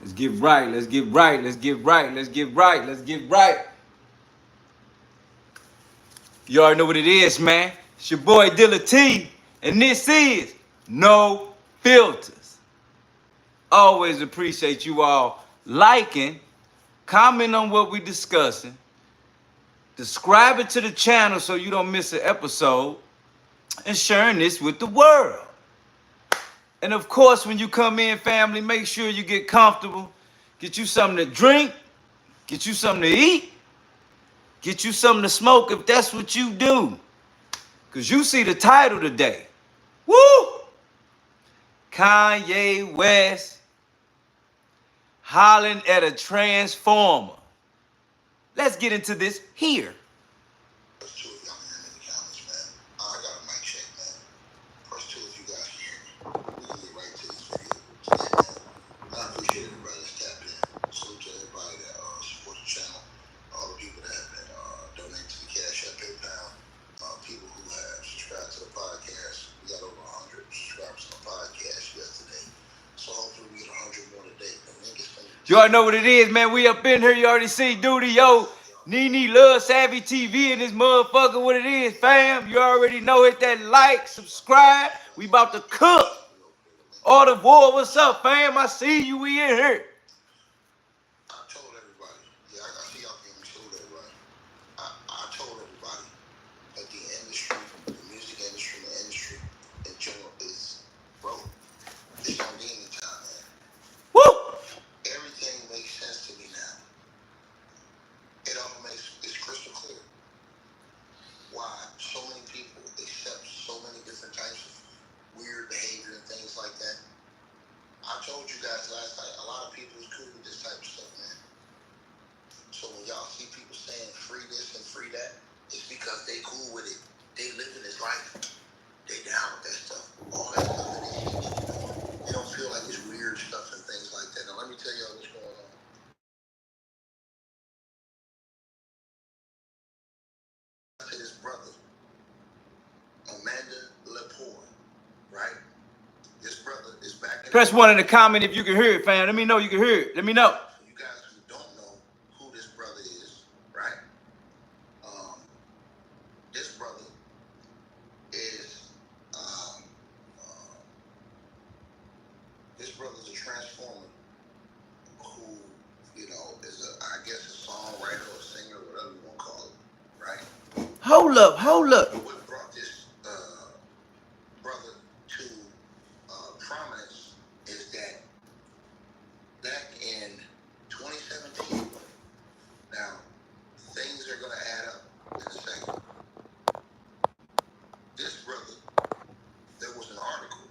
Let's get right. Let's get right. Let's get right. Let's get right. Let's get right. You already know what it is, man. It's your boy Dilla T, and this is No Filters. Always appreciate you all liking, comment on what we discussing, subscribing to the channel so you don't miss an episode, and sharing this with the world. And of course, when you come in, family, make sure you get comfortable. Get you something to drink, get you something to eat, get you something to smoke if that's what you do. Because you see the title today. Woo! Kanye West hollering at a transformer. Let's get into this here. First two of y'all can hear me in the comments, man. I got a mic check, man. First two of you guys can hear me. We can get right to this video today, man. I appreciate everybody that's tapped in. Salute to everybody that supports the channel. All the people that have been donating to the Cash App, PayPal. People who have subscribed to the podcast. We got over 100 subscribers to the podcast yesterday. So hopefully we get 100 more today. You already know what it is, man. We up in here. You already see Duty, yo. Nene Love Savvy TV and this motherfucker what it is, fam. You already know. Hit that like, subscribe. We about to cook. All the war, what's up, fam? I see you. We in here. I told everybody. Yeah, I see y'all can salute everybody. I told everybody that the industry, the music industry, the industry in general is broke. It's on the end of time, man. Woo! Everything makes sense to me now. It's crystal clear why so many people accept so many different types of weird behavior and things like that. I told you guys last night, a lot of people is cool with this type of stuff, man. So when y'all see people saying free this and free that, it's because they cool with it. They living this life. They down with that stuff. All that stuff that they teach. They don't feel like it's weird stuff and things like that. Now let me tell y'all what's going on. To this brother, Amanda Lepore, right? This brother is back in Press 1 in the comment if you can hear it, fam. Let me know you can hear it. Let me know. For you guys who don't know who this brother is, right? This brother is this brother's a transformer who, is I guess a songwriter or a singer, whatever you want to call it, right? Hold up. What brought this brother to prominence is that back in 2017, now things are going to add up in a second. This brother, there was an article,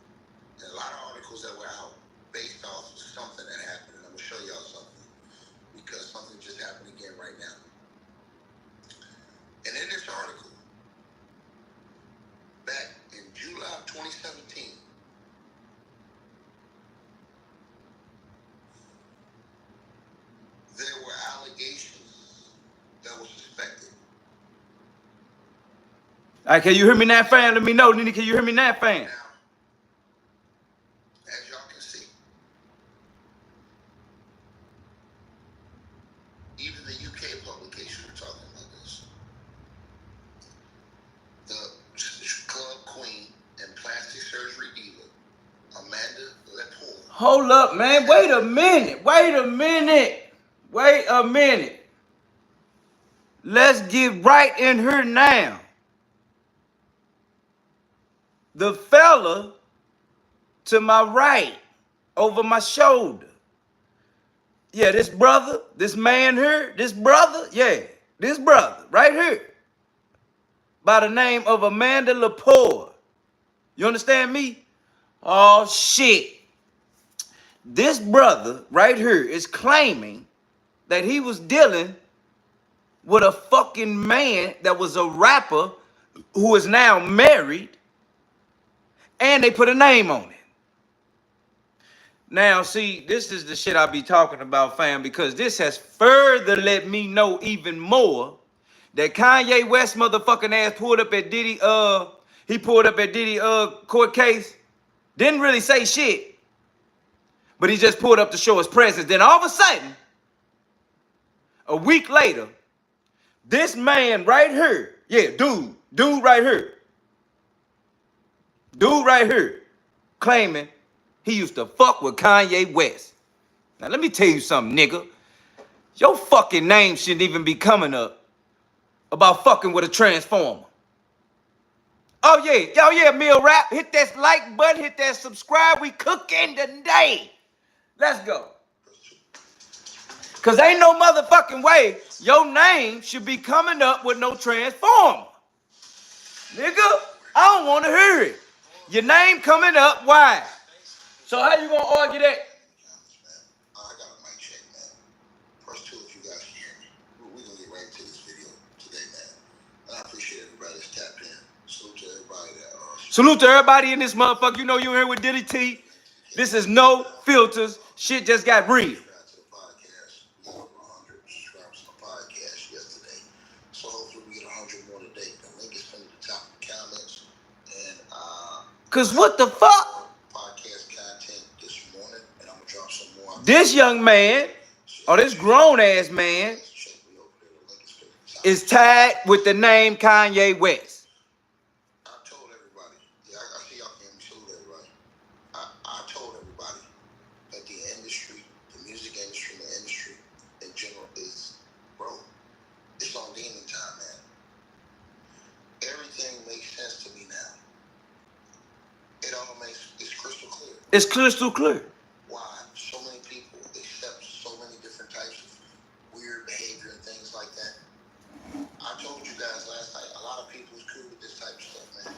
and a lot of articles that were out based off of something that happened, and I'm going to show y'all something, because something just happened again right now. And in this article, back in July of 2017, there were allegations that were suspected. All right, can you hear me now, fam? Let me know. Nene, can you hear me now, fam? Now, as y'all can see, even the UK publication were talking about this. The club queen and plastic surgery diva, Amanda Lepore. Hold up, man. Wait a minute. Let's get right in here now. The fella to my right, over my shoulder. Yeah, this brother, this man here, this brother right here. By the name of Amanda Lepore. You understand me? Oh, shit. This brother right here is claiming that he was dealing with a fucking man that was a rapper who is now married, and they put a name on it. Now, see, this is the shit I be talking about, fam, because this has further let me know even more that Kanye West motherfucking ass pulled up at Diddy, court case, didn't really say shit. but he just pulled up to show his presence. Then all of a sudden, a week later, this man right here, yeah, dude right here, claiming he used to fuck with Kanye West. Now let me tell you something, nigga. Your fucking name shouldn't even be coming up about fucking with a transformer. Oh yeah, Mill Rap, hit that like button, hit that subscribe. We cooking today. Let's go. Cause ain't no motherfucking way your name should be coming up with no transformer. Nigga, I don't want to hear it. Your name coming up, why? So how you gonna argue that? I got a mic check, man. First two, if you guys can hear me. We're gonna get right into this video today, man. And I appreciate everybody that's tapped in. Salute to everybody that Salute to everybody in this motherfucker. You know you here with Diddy T. This is no filters. Shit just got real. subscribe to the podcast. We got over 100 subscribers to the podcast yesterday. So hopefully we get 100 more today. The link is pinned at the top of the comments. And Cause what the fuck? podcast content this morning, and I'm gonna drop some more. This young man, or this grown ass man, is tied with the name Kanye West. I told everybody, yeah, I see y'all can salute everybody. I told everybody that the industry, the music industry, and the industry in general is, bro, it's on demon time, man. Everything makes sense to me now. It all it's crystal clear. It's crystal clear. Why so many people accept so many different types of weird behavior and things like that. I told you guys last night, a lot of people is cool with this type of stuff, man.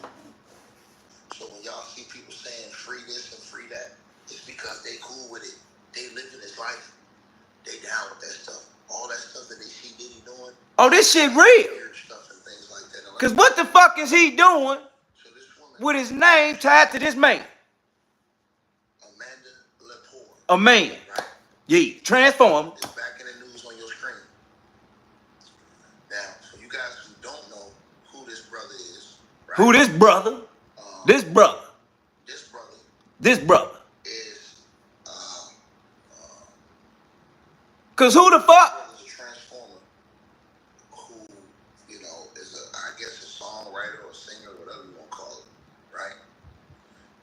So when y'all see people saying free this and free that, it's because they cool with it. They living this life. They down with that stuff. All that stuff that they see Diddy doing. Oh, this shit real. Weird stuff and things like that. Cause what the fuck is he doing So this woman, with his name tied to this man? Amanda Lepore. A man. Right? Yeah, transform. It's back in the news on your screen. Now, so you guys who don't know who this brother is, right? Who this brother? This brother. This brother This brother. is Cause who the fuck? is a transformer who, you know, is a, I guess, a songwriter or singer, whatever you want to call it, right?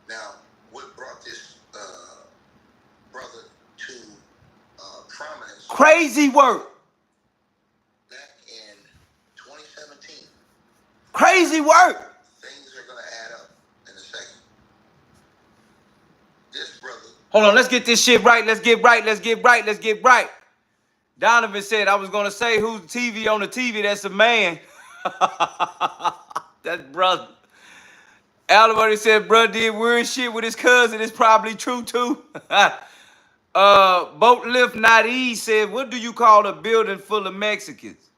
Now, what brought this brother to prominence Crazy work. back in 2017? Crazy work. Things are gonna add up in a second. This brother, Hold on, let's get this shit right. Let's get right. Donovan said I was gonna say who's TV on the TV. That's a man. That's brother. Alabama said bro did weird shit with his cousin. It's probably true too. Boat Lift Not Ease said, what do you call a building full of Mexicans?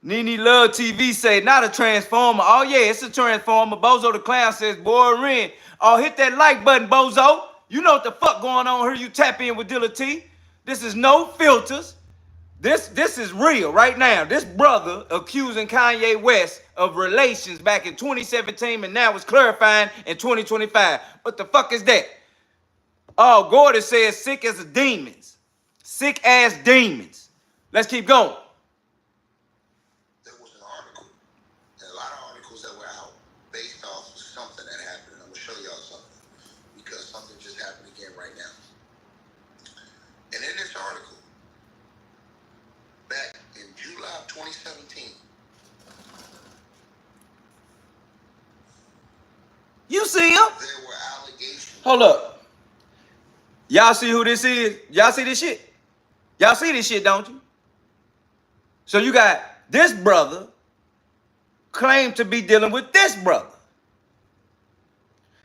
Nene Love TV say, not a transformer. Oh yeah, it's a transformer. Bozo the Clown says, boring. Oh, hit that like button, Bozo. You know what the fuck going on here. You tap in with Dilla T. This is no filters. This is real right now. This brother accusing Kanye West of relations back in 2017 and now it's clarifying in 2025. What the fuck is that? Oh, Gordon says sick as demons. Sick ass demons. Let's keep going. there was an article, and a lot of articles that were out based off of something that happened. And I'm gonna show y'all something because something just happened again right now. And in this article, back in July of 2017, You see him? there were allegations. Hold up. Y'all see who this is? Y'all see this shit? Y'all see this shit, don't you? So you got this brother claim to be dealing with this brother.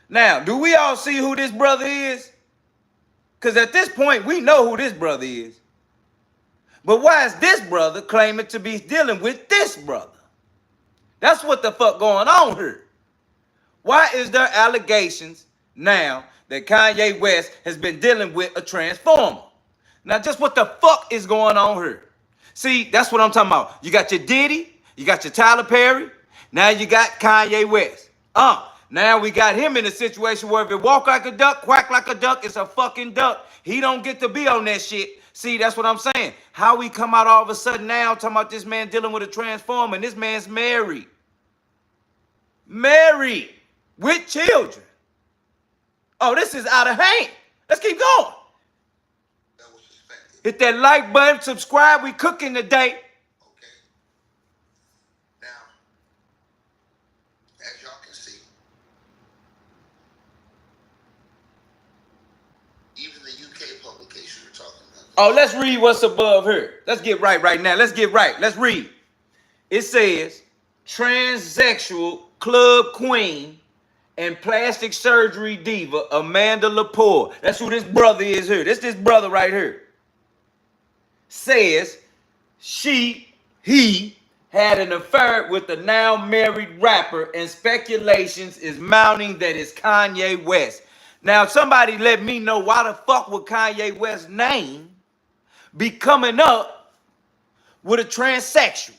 Now, do we all see who this brother is? Because at this point, we know who this brother is. But why is this brother claiming to be dealing with this brother? That's what the fuck going on here. Why is there allegations now that Kanye West has been dealing with a transformer? Now, just what the fuck is going on here? See, that's what I'm talking about. You got your Diddy, you got your Tyler Perry, now you got Kanye West. Now we got him in a situation where if it walk like a duck, quack like a duck, it's a fucking duck. He don't get to be on that shit. See, that's what I'm saying. How we come out all of a sudden now talking about this man dealing with a transformer, and this man's married. Married with children. Oh, this is out of hand. Let's keep going. That was suspected. Hit that like button, subscribe. We cooking today. Okay. Now, as y'all can see, even the UK publication we're talking about. Oh, let's read what's above here. Let's get right now. Let's get right. Let's read. It says, transsexual club queen and plastic surgery diva Amanda Lepore. That's who this brother is here. This brother right here. Says he had an affair with the now married rapper, and speculations is mounting that it's Kanye West. Now, somebody let me know why the fuck would Kanye West's name be coming up with a transsexual?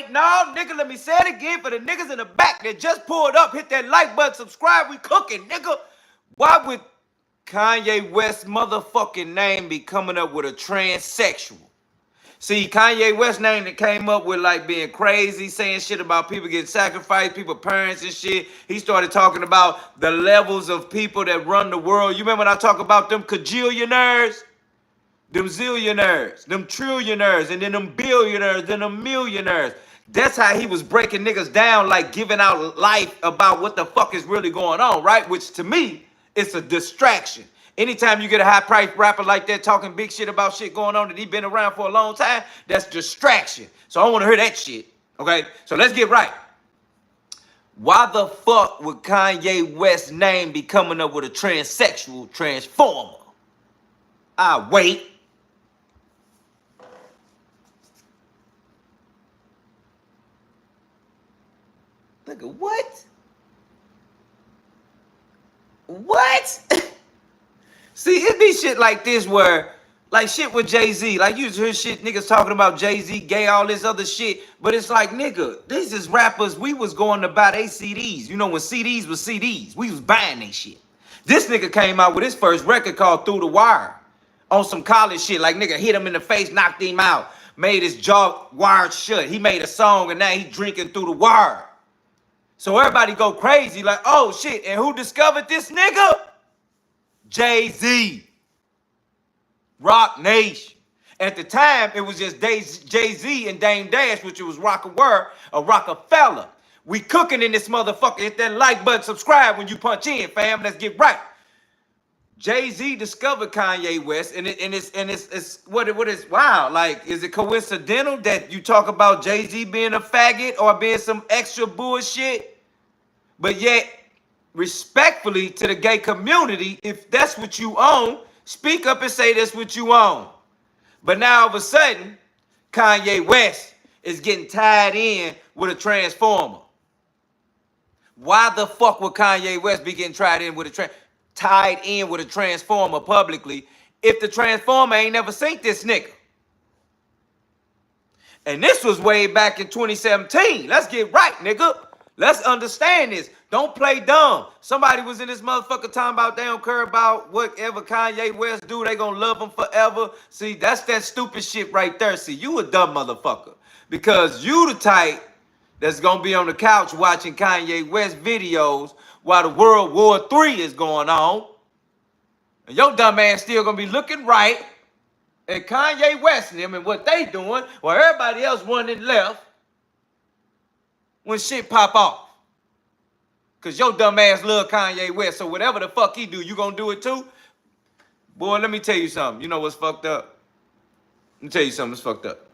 No, nigga, let me say it again for the niggas in the back that just pulled up. Hit that like button, subscribe, we cooking, nigga. Why would Kanye West's motherfucking name be coming up with a transsexual? See, Kanye West's name that came up with like being crazy, saying shit about people getting sacrificed, people parents and shit. He started talking about the levels of people that run the world. You remember when I talk about them cajillionaires? Them zillionaires, them trillionaires, and then them billionaires, then them millionaires. That's how he was breaking niggas down, like giving out life about what the fuck is really going on, right? Which to me, it's a distraction. Anytime you get a high-priced rapper like that talking big shit about shit going on that he been around for a long time, that's distraction. So I don't want to hear that shit, okay? So let's get right. Why the fuck would Kanye West's name be coming up with a transsexual transformer? Wait. Look at what? What? See, it be shit like this where, like shit with Jay-Z. Like you hear shit niggas talking about Jay-Z, gay, all this other shit. But it's like, nigga, these is rappers. We was going to buy they CDs. You know, when CDs was CDs, we was buying they shit. This nigga came out with his first record called Through the Wire on some college shit. Like, nigga hit him in the face, knocked him out, made his jaw wired shut. He made a song and now he drinking through the wire. So everybody go crazy like, oh shit, and who discovered this nigga? Jay-Z. Rock Nation. At the time, it was just Jay-Z and Dame Dash, which was Rockaware or Rockefeller. We cooking in this motherfucker. Hit that like button, subscribe when you punch in, fam. Let's get right. Jay-Z discovered Kanye West, and it's what is wow. Like, is it coincidental that you talk about Jay-Z being a faggot or being some extra bullshit? But yet, respectfully to the gay community, if that's what you own, speak up and say that's what you own. But now all of a sudden, Kanye West is getting tied in with a transformer. Why the fuck would Kanye West be getting tied in with a transformer publicly if the transformer ain't never seen this nigga? And this was way back in 2017. Let's get right, nigga. Let's understand this. Don't play dumb. Somebody was in this motherfucker talking about they don't care about whatever Kanye West do. They gonna love him forever. See, that's that stupid shit right there. See, you a dumb motherfucker. Because you the type that's gonna be on the couch watching Kanye West videos while the World War III is going on. And your dumb ass still gonna be looking right at Kanye West and them and what they doing while everybody else running left when shit pop off. Cause your dumb ass love Kanye West. So whatever the fuck he do, you gonna do it too? Boy, let me tell you something. You know what's fucked up? Let me tell you something that's fucked up.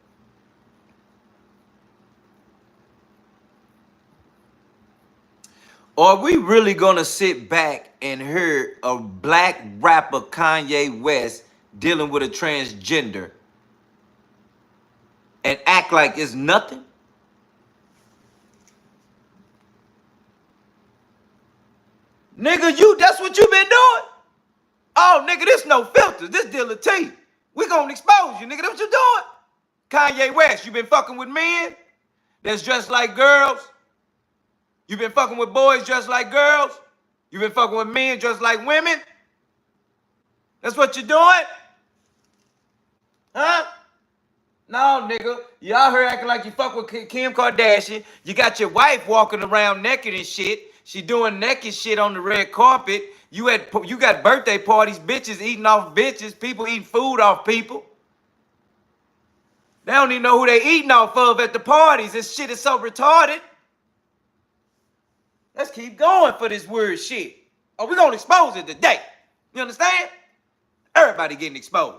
Are we really gonna sit back and hear a black rapper Kanye West dealing with a transgender and act like it's nothing? Nigga, that's what you been doing? Oh, nigga, this no filters. This dealer T. We gonna expose you, nigga. That's what you doing? Kanye West, you been fucking with men that's dressed like girls? You been fucking with boys just like girls? You been fucking with men just like women? That's what you're doing? Huh? No, nigga. You out here acting like you fuck with Kim Kardashian. You got your wife walking around naked and shit. She doing naked shit on the red carpet. You got birthday parties, bitches eating off bitches, people eating food off people. They don't even know who they eating off of at the parties. This shit is so retarded. Let's keep going for this weird shit. Oh, we gonna expose it today. You understand? Everybody getting exposed.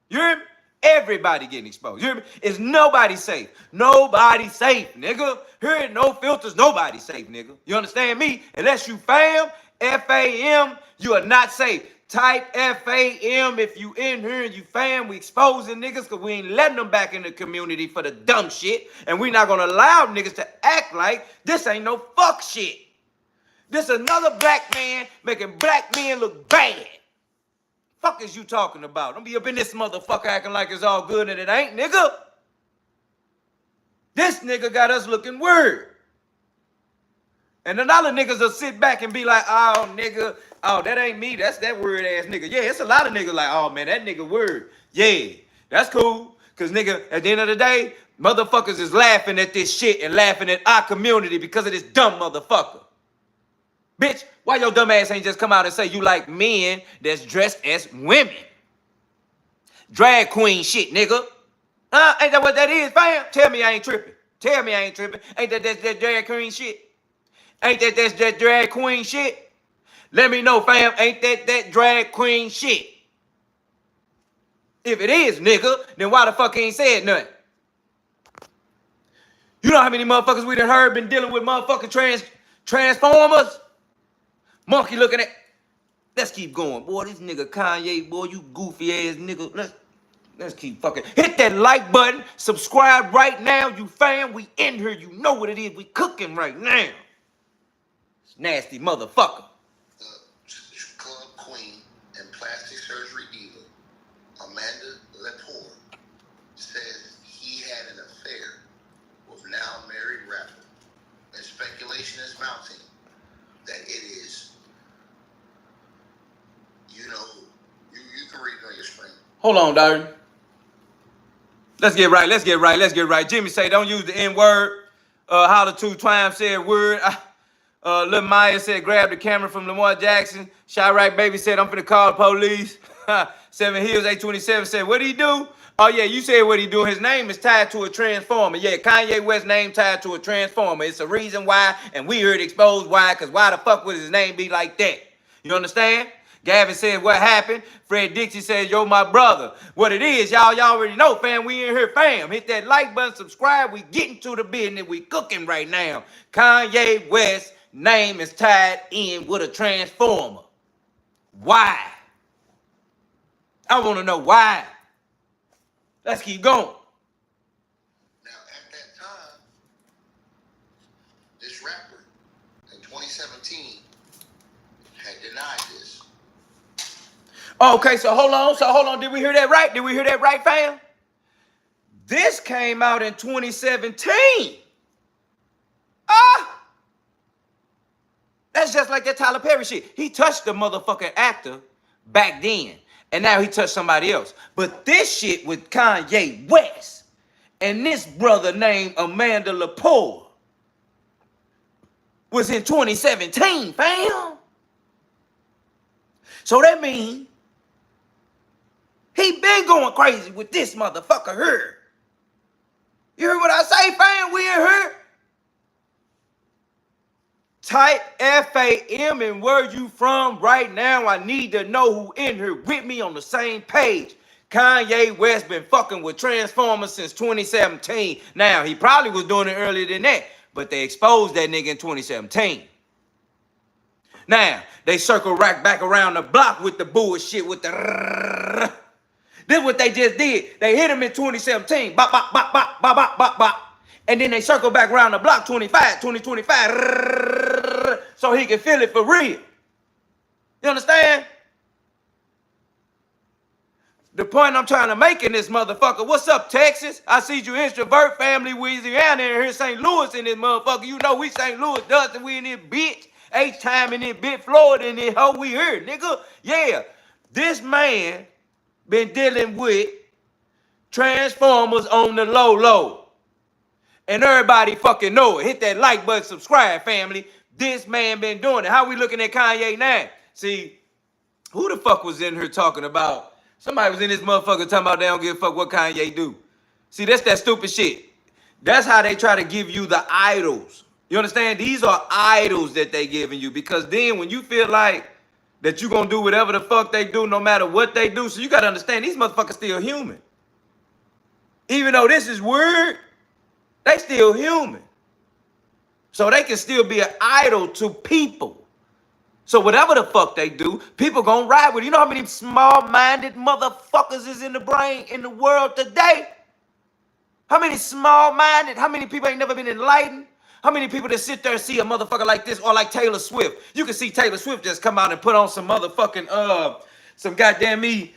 You hear me? Everybody getting exposed. You hear me? It's nobody safe. Nobody safe, nigga. Here ain't no filters. Nobody safe, nigga. You understand me? Unless you fam, F-A-M, you are not safe. Type F-A-M if you in here and you fam. We exposing niggas because we ain't letting them back in the community for the dumb shit. And we not gonna allow niggas to act like this ain't no fuck shit. This another black man making black men look bad. Fuck is you talking about? Don't be up in this motherfucker acting like it's all good and it ain't, nigga. This nigga got us looking weird. And then other niggas will sit back and be like, oh, nigga, oh, that ain't me. That's that weird ass nigga. Yeah, it's a lot of niggas like, oh, man, that nigga weird. Yeah, that's cool. Because, nigga, at the end of the day, motherfuckers is laughing at this shit and laughing at our community because of this dumb motherfucker. Bitch, why your dumb ass ain't just come out and say you like men that's dressed as women? Drag queen shit, nigga. Huh? Ain't that what that is, fam? Tell me I ain't tripping. Tell me I ain't tripping. Ain't that drag queen shit? Ain't that drag queen shit? Let me know, fam. Ain't that drag queen shit? If it is, nigga, then why the fuck ain't said nothing? You know how many motherfuckers we done heard been dealing with motherfucking transformers? Monkey looking at. Let's keep going. Boy, this nigga Kanye, boy, you goofy ass nigga. Let's keep fucking. Hit that like button. Subscribe right now, you fam. We in here. You know what it is. We cooking right now. It's nasty motherfucker. The club queen and plastic surgery diva, Amanda Lepore, says he had an affair with now married rapper. And speculation is mounting that it is, you know, you can read it on your screen. Hold on, darling. Let's get right. Jimmy say, don't use the N-word. How the two times said word. Lil Maya said, grab the camera from Lamar Jackson. Chirac Baby said, I'm finna call the police. 7 Hills 827 said, what did he do? Oh, yeah, you said what he do. His name is tied to a transformer. Yeah, Kanye West's name tied to a transformer. It's a reason why, and we heard exposed why, because why the fuck would his name be like that? You understand? Gavin said, what happened? Fred Dixie said, yo, my brother. What it is, y'all already know, fam. We in here, fam. Hit that like button, subscribe. We getting to the business. We cooking right now. Kanye West's name is tied in with a transformer. Why? I want to know why. Let's keep going. Now, at that time, this rapper in 2017 had denied this. Okay, so hold on. Did we hear that right? Fam? This came out in 2017. That's just like that Tyler Perry shit. He touched the motherfucking actor back then, and now he touched somebody else. But this shit with Kanye West and this brother named Amanda Lepore was in 2017, fam. So that means he been going crazy with this motherfucker here. You heard what I say, fam? We in here. Type F-A-M and where you from right now. I need to know who in here with me on the same page. Kanye West been fucking with Transformers since 2017. Now, he probably was doing it earlier than that, but they exposed that nigga in 2017. Now, they circle right back around the block with the bullshit, with the... This is what they just did. They hit him in 2017. Bop, bop, bop, bop, bop, bop, bop, bop. And then they circle back around the block 2025, so he can feel it for real. You understand? The point I'm trying to make in this motherfucker, what's up, Texas? I see you introvert family, Louisiana, and here St. Louis in this motherfucker. You know we St. Louis, Dustin, we in this bitch. H-time in this bitch, Florida in this hoe, we here, nigga. Yeah, this man been dealing with Transformers on the low. And everybody fucking know it. Hit that like button, subscribe, family. This man been doing it. How we looking at Kanye now? See, who the fuck was in here talking about? Somebody was in this motherfucker talking about they don't give a fuck what Kanye do. See, that's that stupid shit. That's how they try to give you the idols. You understand? These are idols that they giving you, because then when you feel like that you gonna do whatever the fuck they do, no matter what they do, so you gotta understand these motherfuckers still human. Even though this is weird, they still human. So they can still be an idol to people. So whatever the fuck they do, people gonna ride with it. You know how many small-minded motherfuckers is in the brain in the world today? How many small-minded? How many people ain't never been enlightened? How many people that sit there and see a motherfucker like this, or like Taylor Swift? You can see Taylor Swift just come out and put on some motherfucking, some goddamn me.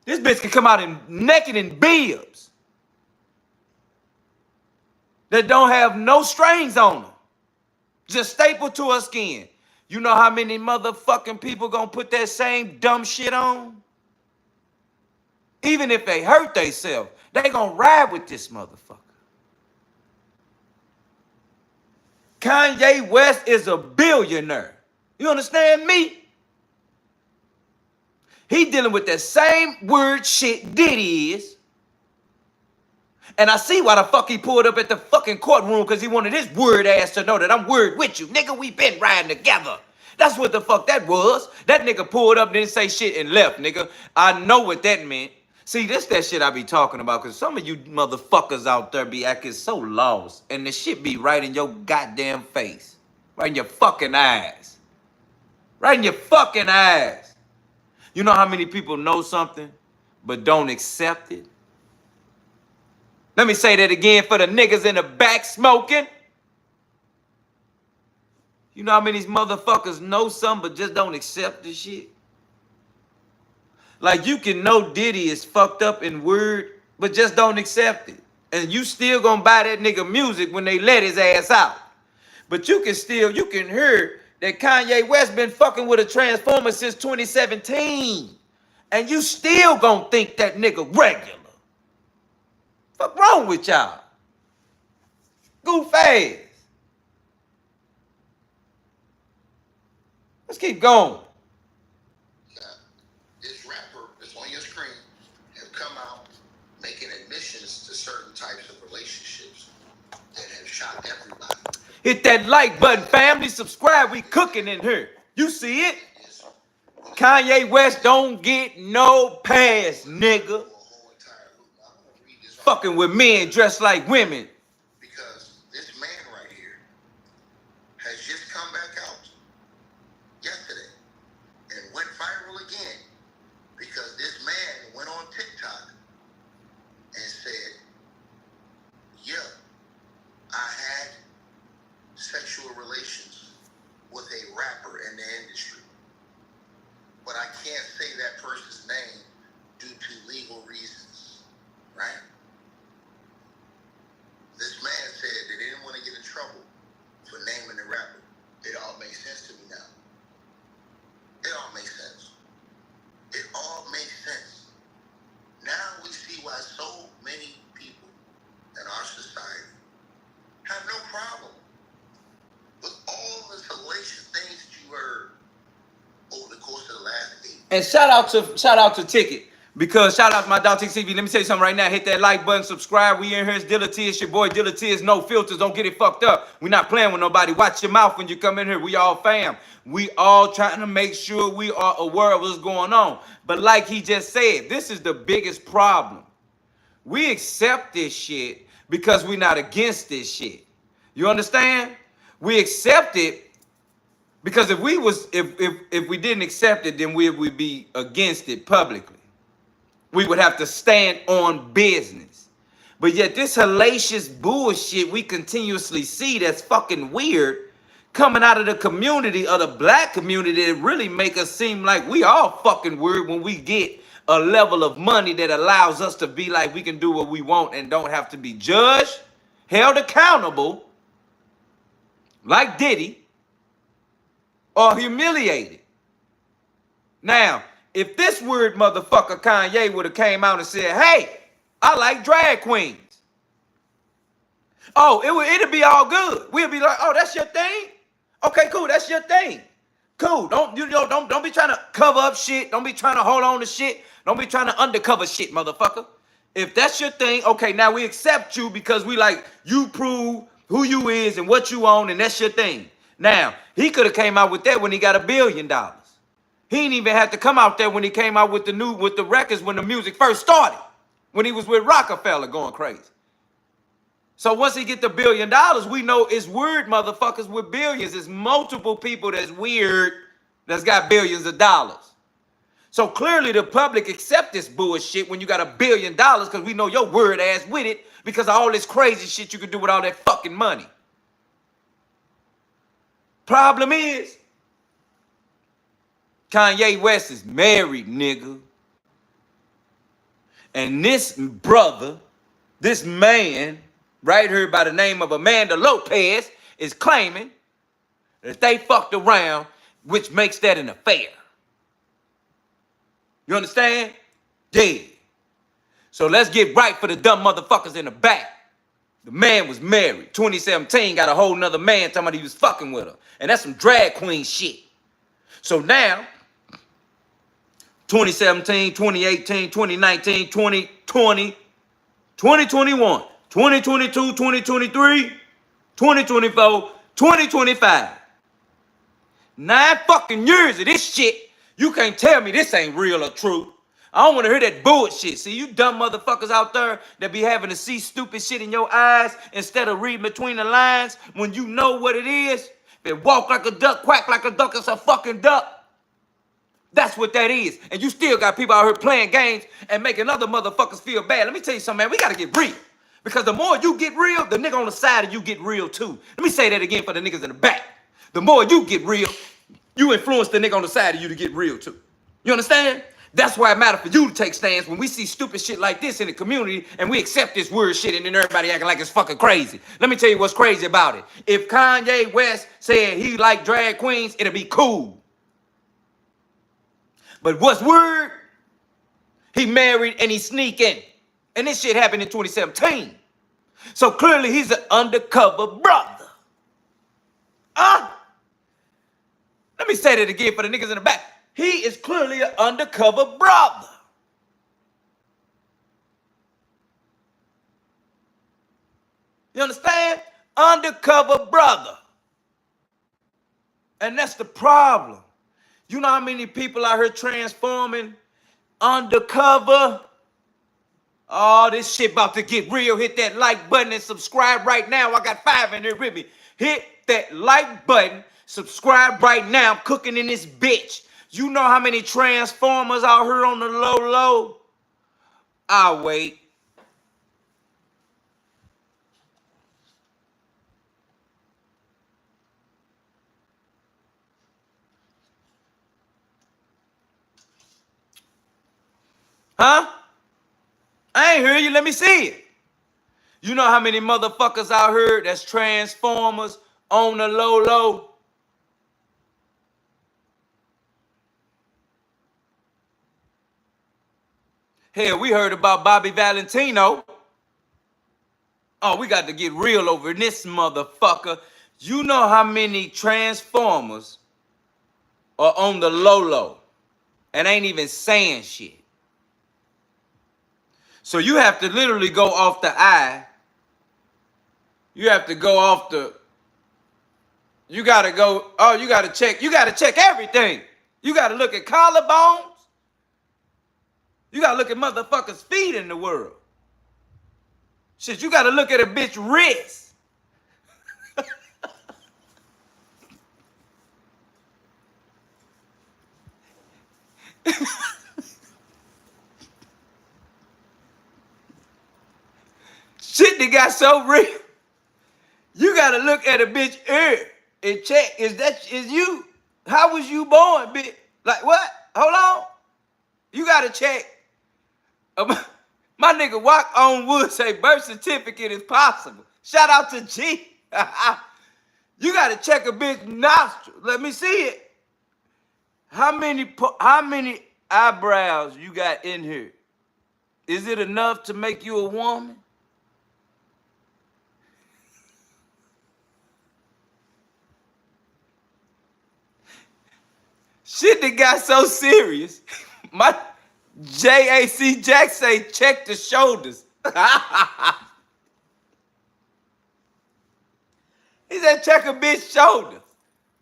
This bitch can come out in naked in bibs that don't have no strings on them, just stapled to her skin. You know how many motherfucking people gonna put that same dumb shit on? Even if they hurt themselves, they gonna ride with this motherfucker. Kanye West is a billionaire. You understand me? He dealing with that same weird shit Diddy is. And I see why the fuck he pulled up at the fucking courtroom, because he wanted his weird ass to know that I'm weird with you. Nigga, we been riding together. That's what the fuck that was. That nigga pulled up, didn't say shit, and left, nigga. I know what that meant. See, this that shit I be talking about, because some of you motherfuckers out there be acting so lost, and the shit be right in your goddamn face. Right in your fucking eyes. Right in your fucking eyes. You know how many people know something, but don't accept it? Let me say that again for the niggas in the back smoking. You know how many motherfuckers know something but just don't accept the shit? Like, you can know Diddy is fucked up and weird, but just don't accept it. And you still gonna buy that nigga music when they let his ass out. But you can hear that Kanye West been fucking with a transformer since 2017. And you still gonna think that nigga regular. Fuck wrong with y'all? Goof ass. Let's keep going. Now, this rapper that's on your screen have come out making admissions to certain types of relationships that have shocked everybody. Hit that like button, family. Subscribe. We cooking in here. You see it? Kanye West don't get no pass, nigga. Fucking with men dressed like women. Because this man right here has just come back out yesterday and went viral again, because this man went on TikTok and said, yeah, I had sexual relations with a rapper in the industry, but I can't say that person's name due to legal reasons, right? This man said that they didn't want to get in trouble for naming the rapper. It all makes sense to me now. It all makes sense. It all makes sense. Now we see why so many people in our society have no problem with all the salacious things that you heard over the course of the last week. And shout out to Ticket. Because shout out to my dog TV. Let me tell you something right now. Hit that like button, subscribe. We in here. It's Dilla T. It's your boy Dilla T. It's no filters. Don't get it fucked up. We're not playing with nobody. Watch your mouth when you come in here. We all fam. We all trying to make sure we are aware of what's going on. But like he just said, this is the biggest problem. We accept this shit because we're not against this shit. You understand? We accept it because if we didn't accept it, then we would be against it publicly. We would have to stand on business. But yet this hellacious bullshit we continuously see that's fucking weird coming out of the community, of the black community, it really make us seem like we all fucking weird when we get a level of money that allows us to be like we can do what we want and don't have to be judged, held accountable, like Diddy, or humiliated. Now, if this weird motherfucker Kanye would have came out and said, hey, I like drag queens. Oh, it'd be all good. We'd be like, oh, that's your thing? Okay, cool, that's your thing. Cool. Don't be trying to cover up shit. Don't be trying to hold on to shit. Don't be trying to undercover shit, motherfucker. If that's your thing, okay, now we accept you because we like you prove who you is and what you own, and that's your thing. Now, he could have came out with that when he got $1 billion. He didn't even have to come out there when he came out with the records when the music first started, when he was with Rockefeller going crazy. So once he get the $1 billion, we know it's weird motherfuckers with billions. It's multiple people that's weird that's got billions of dollars. So clearly the public accept this bullshit when you got $1 billion because we know your weird ass with it because of all this crazy shit you can do with all that fucking money. Problem is, Kanye West is married, nigga. And this brother, this man, right here by the name of Amanda Lepore, is claiming that they fucked around, which makes that an affair. You understand? Yeah. So let's get right for the dumb motherfuckers in the back. The man was married. 2017 got a whole nother man talking about he was fucking with her. And that's some drag queen shit. So now, 2017, 2018, 2019, 2020, 2021, 2022, 2023, 2024, 2025. 9 fucking years of this shit. You can't tell me this ain't real or true. I don't want to hear that bullshit. See, you dumb motherfuckers out there that be having to see stupid shit in your eyes instead of reading between the lines when you know what it is. If it walk like a duck, quack like a duck, it's a fucking duck. That's what that is. And you still got people out here playing games and making other motherfuckers feel bad. Let me tell you something, man. We got to get real. Because the more you get real, the nigga on the side of you get real too. Let me say that again for the niggas in the back. The more you get real, you influence the nigga on the side of you to get real too. You understand? That's why it matters for you to take stands when we see stupid shit like this in the community and we accept this weird shit and then everybody acting like it's fucking crazy. Let me tell you what's crazy about it. If Kanye West said he liked drag queens, it'll be cool. But what's weird? He married and he's sneaking. And this shit happened in 2017. So clearly he's an undercover brother. Let me say that again for the niggas in the back. He is clearly an undercover brother. You understand? Undercover brother. And that's the problem. You know how many people out here transforming undercover? Oh, this shit about to get real. Hit that like button and subscribe right now. I got 5 in there with me. Hit that like button. Subscribe right now. I'm cooking in this bitch. You know how many transformers out here on the low? I'll wait. Huh? I ain't hear you. Let me see it. You know how many motherfuckers out here that's transformers on the low? Hell, we heard about Bobby Valentino. Oh, we got to get real over this motherfucker. You know how many transformers are on the low and ain't even saying shit. So you have to literally go off the eye. You have to go off the... You got to go... Oh, you got to check. You got to check everything. You got to look at collarbones. You got to look at motherfuckers' feet in the world. Shit, you got to look at a bitch wrist. Shit that got so real. You got to look at a bitch ear. and check, is you? How was you born, bitch? Like what? Hold on. You gotta check. My nigga Walk on Wood say birth certificate is possible. Shout out to G. You gotta check a bitch nostril. Let me see it. How many eyebrows you got in here? Is it enough to make you a woman? Shit that got so serious. My JAC Jack say check the shoulders. He said check a bitch shoulders.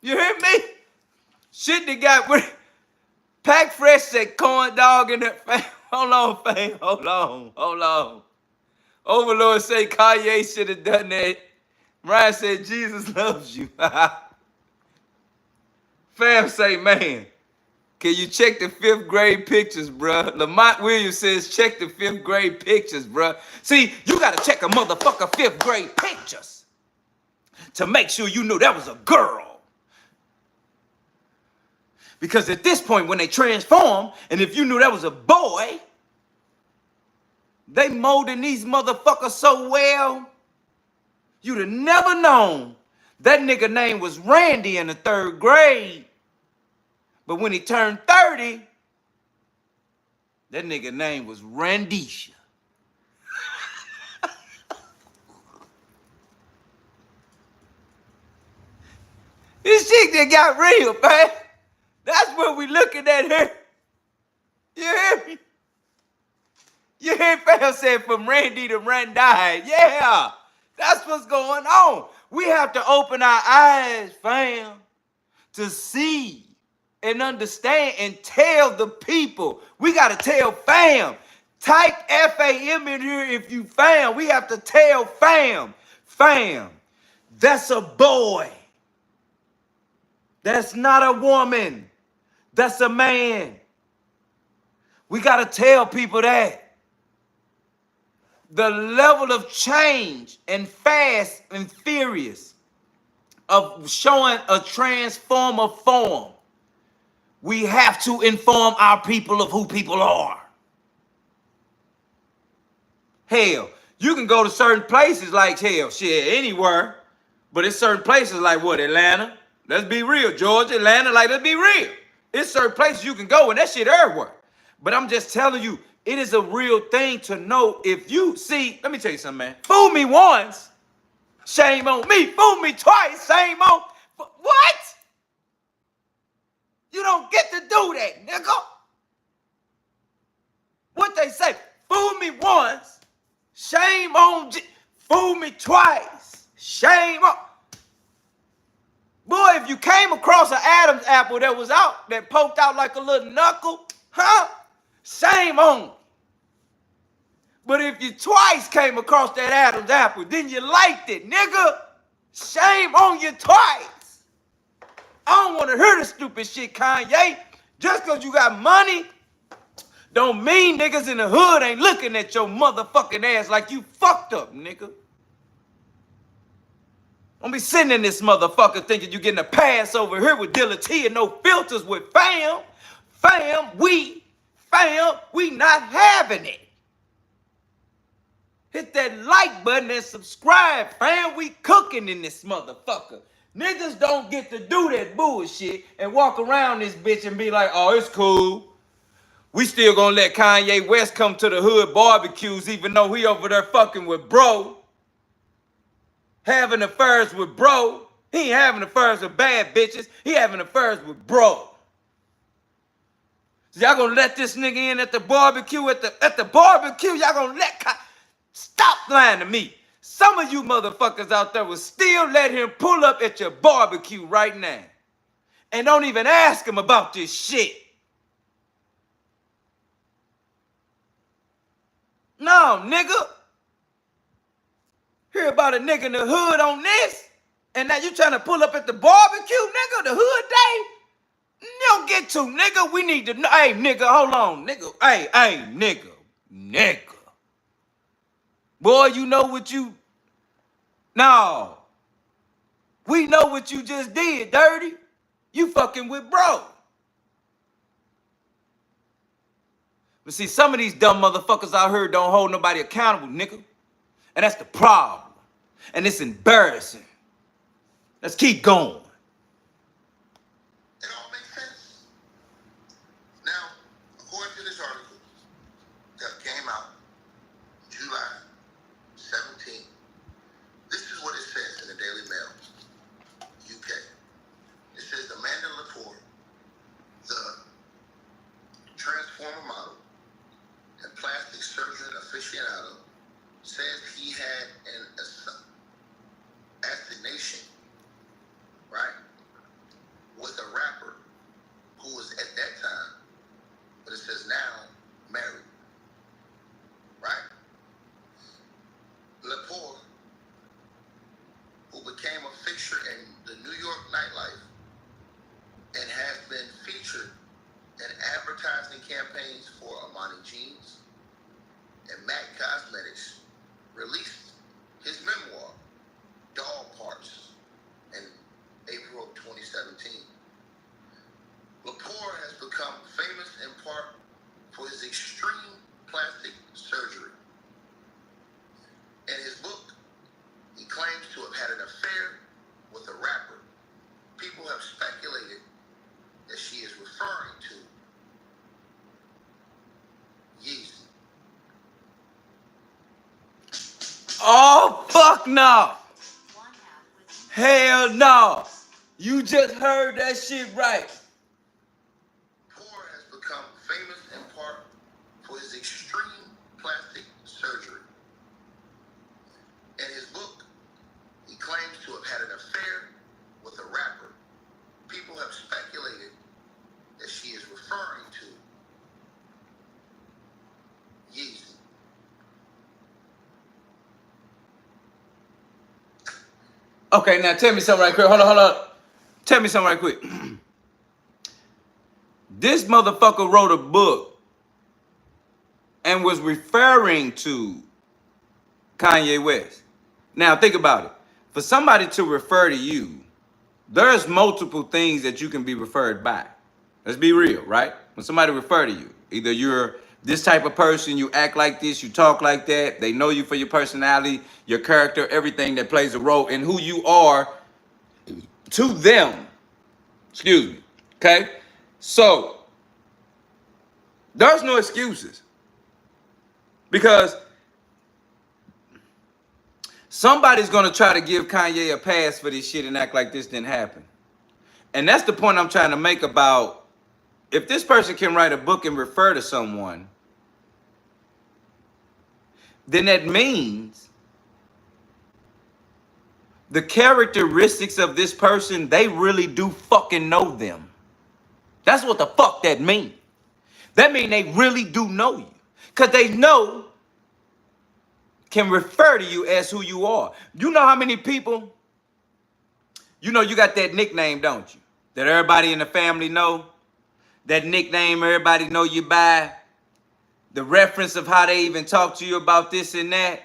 You hear me? Shit that got Pack Fresh said corn dog in that fam. Hold on, fam. Hold on. Overlord say Kanye should have done that. Ryan said Jesus loves you. Fam say, man, can you check the 5th grade pictures, bruh? Lamont Williams says check the 5th grade pictures, bruh. See, you gotta check a motherfucker 5th grade pictures to make sure you knew that was a girl. Because at this point, when they transform, and if you knew that was a boy, they molding these motherfuckers so well, you'd have never known that nigga name was Randy in the 3rd grade. But when he turned 30, that nigga name was Randisha. This shit that got real, man. That's what we looking at here. You hear me? You hear fam said from Randy to Randy. Yeah, that's what's going on. We have to open our eyes, fam, to see and understand and tell the people. We got to tell fam. Type FAM in here if you fam. We have to tell fam. Fam, that's a boy. That's not a woman. That's a man. We got to tell people that. The level of change and fast and furious of showing a transformer form, we have to inform our people of who people are. Hell, you can go to certain places like, hell, shit, anywhere, but it's certain places like what, Atlanta? Let's be real, Georgia, Atlanta, like, let's be real. It's certain places you can go and that shit everywhere. But I'm just telling you, it is a real thing to know if you see, let me tell you something, man. Fool me once, shame on me. Fool me twice, shame on, what? You don't get to do that, nigga. What they say, fool me once, shame on, fool me twice, shame on. Boy, if you came across an Adam's apple that was out, that poked out like a little knuckle, huh? Shame on you. But if you twice came across that Adam's apple, then you liked it, nigga. Shame on you twice. I don't want to hear the stupid shit, Kanye. Just because you got money don't mean niggas in the hood ain't looking at your motherfucking ass like you fucked up, nigga. Don't be sitting in this motherfucker thinking you getting a pass over here with Dilla T and no filters with fam. Fam, we not having it. Hit that like button and subscribe, fam. We cooking in this motherfucker. Niggas don't get to do that bullshit and walk around this bitch and be like, oh, it's cool. We still gonna let Kanye West come to the hood barbecues even though he over there fucking with bro. Having affairs with bro. He ain't having affairs with bad bitches. He having affairs with bro. So y'all gonna let this nigga in at the barbecue? At the barbecue, y'all gonna let... Stop lying to me. Some of you motherfuckers out there will still let him pull up at your barbecue right now. And don't even ask him about this shit. No, nigga. Hear about a nigga in the hood on this, and now you trying to pull up at the barbecue, nigga, the hood day? You don't get to, nigga. We need to know. Hey, nigga, hold on, nigga. Hey, nigga. Boy, you know what you... No. We know what you just did, dirty. You fucking with bro. But see, some of these dumb motherfuckers out here don't hold nobody accountable, nigga. And that's the problem. And it's embarrassing. Let's keep going. It all makes sense. Now, according to this article that came out July 17th, this is what it says in the Daily Mail, UK. It says Amanda Lepore, the transformer model and plastic surgeon aficionado, says he had an assignation, right, with a rapper who was at that time, but it says now married, right? Lepore, who became a fixture in the New York nightlife and has been featured in advertising campaigns for Armani Jeans and MAC Cosmetics, released his memoir, Doll Parts, in April of 2017. Lepore has become famous in part for his extreme plastic surgery. In his book, he claims to have had an affair with a rapper. People have speculated that she is referring to Yeezy. Oh, fuck no. Hell no. You just heard that shit right. Lepore has become famous in part for his extreme plastic surgery. In his book, he claims to have had an affair with a rapper. People have speculated that she is referring to Yeezy. Okay, now tell me something right quick. Hold on. Tell me something right quick. This motherfucker wrote a book and was referring to Kanye West. Now think about it. For somebody to refer to you, there's multiple things that you can be referred by. Let's be real, right? When somebody refer to you, either you're this type of person, you act like this, you talk like that, they know you for your personality, your character, everything that plays a role in who you are to them. Excuse me. Okay? So, there's no excuses. Because somebody's going to try to give Kanye a pass for this shit and act like this didn't happen. And that's the point I'm trying to make about if this person can write a book and refer to someone, then that means the characteristics of this person, they really do fucking know them. That's what the fuck that means. That means they really do know you. Because they know, can refer to you as who you are. You know how many people, you know you got that nickname, don't you? That everybody in the family know. That nickname everybody know you by. The reference of how they even talk to you about this and that.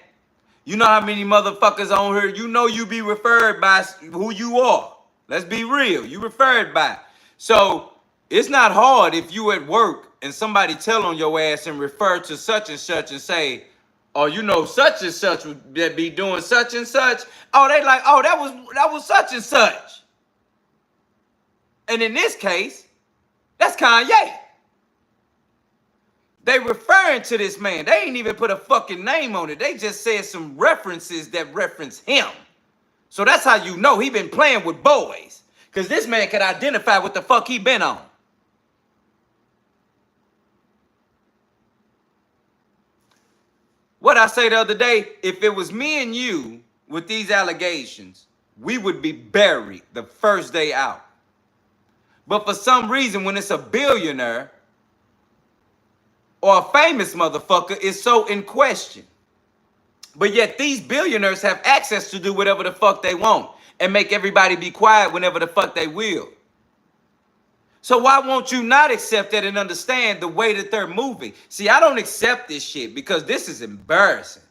You know how many motherfuckers on here, you know you be referred by who you are. Let's be real. You referred by. So it's not hard if you at work and somebody tell on your ass and refer to such and say, oh, you know, such and such would be doing such and such. Oh, they like, oh, that was such and such. And in this case, that's Kanye. They referring to this man. They ain't even put a fucking name on it. They just said some references that reference him. So that's how you know he been playing with boys. Because this man can identify what the fuck he been on. What I say the other day, if it was me and you with these allegations, we would be buried the first day out. But for some reason, when it's a billionaire or a famous motherfucker, it's so in question. But yet these billionaires have access to do whatever the fuck they want and make everybody be quiet whenever the fuck they will. So why won't you not accept that and understand the way that they're moving? See, I don't accept this shit because this is embarrassing.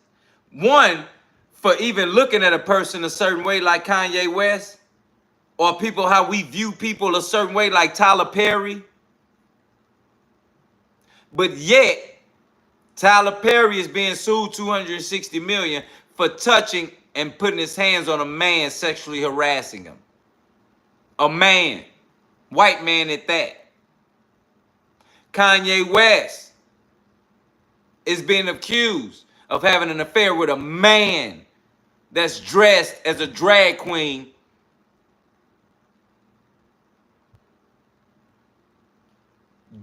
One, for even looking at a person a certain way like Kanye West, or people, how we view people a certain way, like Tyler Perry. But yet, Tyler Perry is being sued $260 million for touching and putting his hands on a man, sexually harassing him. A man, white man at that. Kanye West is being accused of having an affair with a man that's dressed as a drag queen.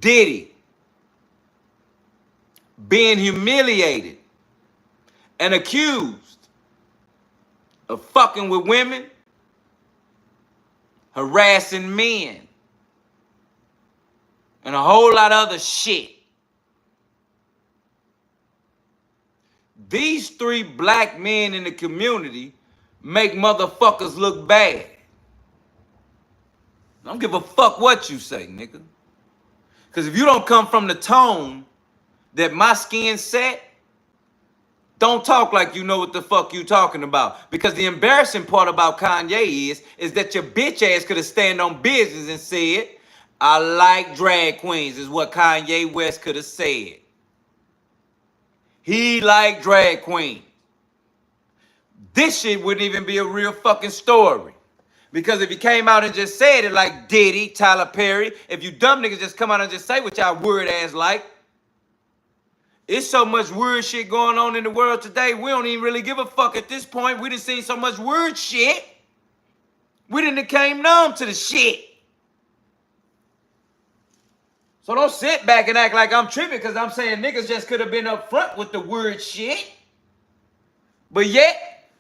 Diddy being humiliated and accused of fucking with women, harassing men, and a whole lot of other shit. These three black men in the community make motherfuckers look bad. I don't give a fuck what you say, nigga. Because if you don't come from the tone that my skin set, don't talk like you know what the fuck you talking about. Because the embarrassing part about Kanye is that your bitch ass could have stand on business and said, I like drag queens, is what Kanye West could have said. He liked drag queens. This shit wouldn't even be a real fucking story. Because if he came out and just said it like Diddy, Tyler Perry, if you dumb niggas just come out and just say what y'all weird ass like, it's so much weird shit going on in the world today, we don't even really give a fuck at this point. We done seen so much weird shit. We done came numb to the shit. So don't sit back and act like I'm tripping because I'm saying niggas just could have been up front with the weird shit. But yet,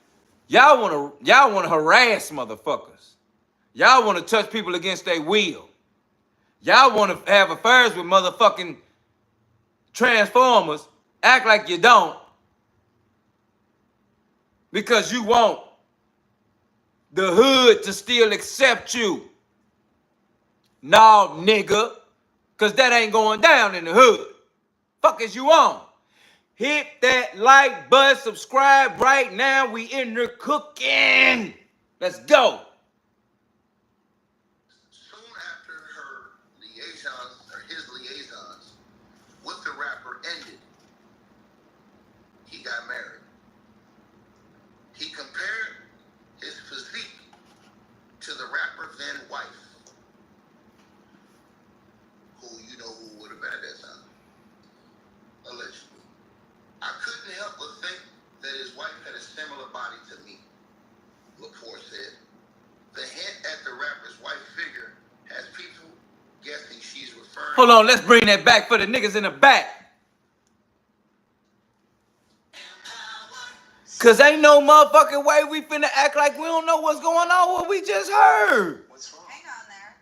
y'all wanna harass motherfuckers. Y'all wanna touch people against their will. Y'all wanna have affairs with motherfucking Transformers, act like you don't, because you want the hood to still accept you. No, nigga, because that ain't going down in the hood. Fuck is you on? Hit that like button, subscribe right now. We in there cooking. Let's go. Soon after her liaisons, or his liaisons, with the rapper ended, he got married. He compared his physique to the rapper's then wife, who you know who would have been at that time, allegedly. I couldn't help but think that his wife had a similar body to me, Lepore said. The hint at the rapper's wife figure has people guessing she's referring. Hold on, let's bring that back for the niggas in the back. Cause ain't no motherfucking way we finna act like we don't know what's going on, what we just heard. What's wrong? Hang on there.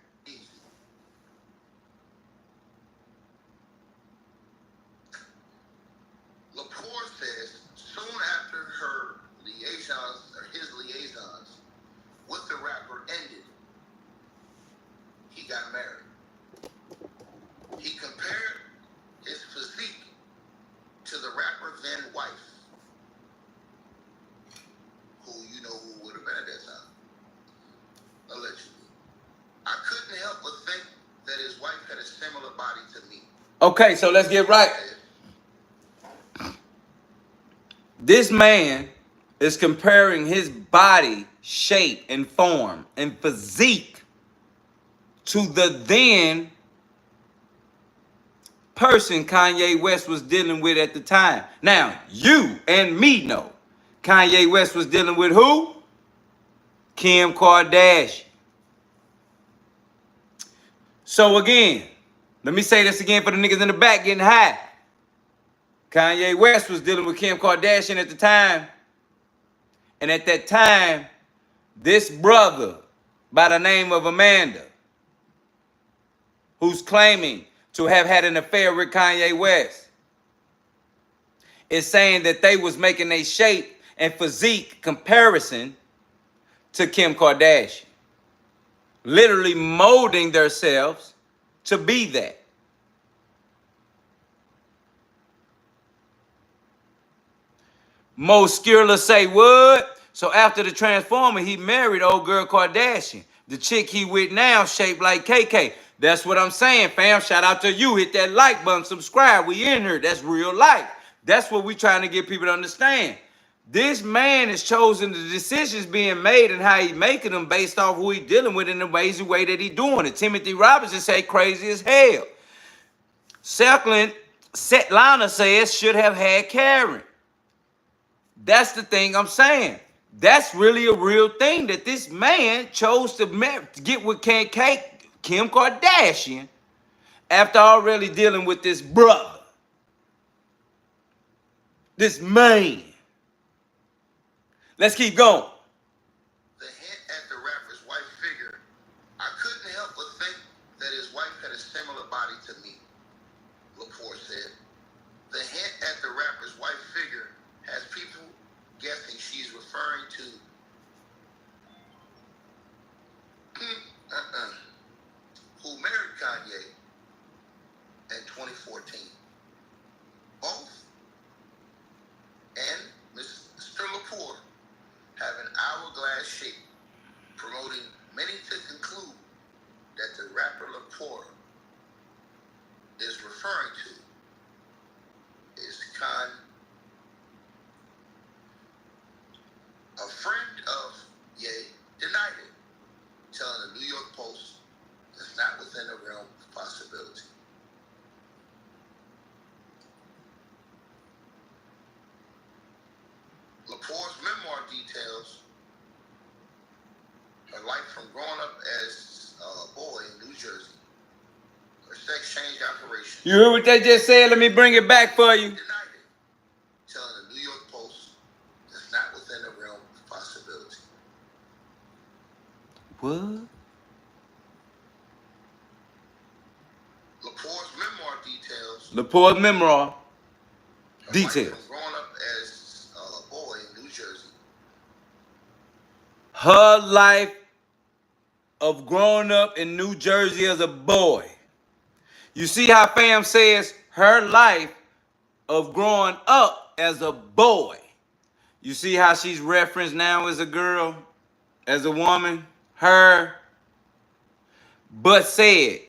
Lepore says soon after her liaisons, or his liaisons, with the rapper ended, he got married. He compared his physique to the rapper's then wife, who you know who would have been at that time, allegedly. I couldn't help but think that his wife had a similar body to me. Okay, so let's get right. This man is comparing his body shape and form and physique to the then person Kanye West was dealing with at the time. Now, you and me know Kanye West was dealing with who? Kim Kardashian. So again, let me say this again for the niggas in the back getting high. Kanye West was dealing with Kim Kardashian at the time. And at that time, this brother by the name of Amanda, who's claiming to have had an affair with Kanye West, is saying that they was making a shape and physique comparison to Kim Kardashian. Literally molding themselves to be that. Most skillers say what? So after the Transformer, he married old girl Kardashian. The chick he with now shaped like KK. That's what I'm saying, fam. Shout out to you. Hit that like button, subscribe. We in here. That's real life. That's what we trying to get people to understand. This man is chosen the decisions being made and how he making them based off who he dealing with in the ways the way that he doing it. Timothy Robinson say crazy as hell. Setlana says should have had Karen. That's the thing I'm saying. That's really a real thing that this man chose to get with Kim Kardashian after already dealing with this brother. This man. Let's keep going. The hint at the rapper's wife figure, I couldn't help but think that his wife had a similar body to me, Lepore said. The hint at the rapper's wife figure has people guessing she's referring to who married Kanye in 2014. Both and Mr. Lepore have an hourglass shape, promoting many to conclude that the rapper Lepore is referring to is Kanye. A friend of Ye denied it, telling the New York Post it's not within the realm of possibility. Lepore's memoir details her life from growing up as a boy in New Jersey, her sex change operation. You heard what they just said? Let me bring it back for you. Denied it, telling the New York Post it's not within the realm of possibility. What? Lepore's memoir details. Lepore's memoir her details. life from growing up as a boy in New Jersey. Her life of growing up in New Jersey as a boy. You see how fam says her life of growing up as a boy. You see how she's referenced now as a girl, as a woman, her, but said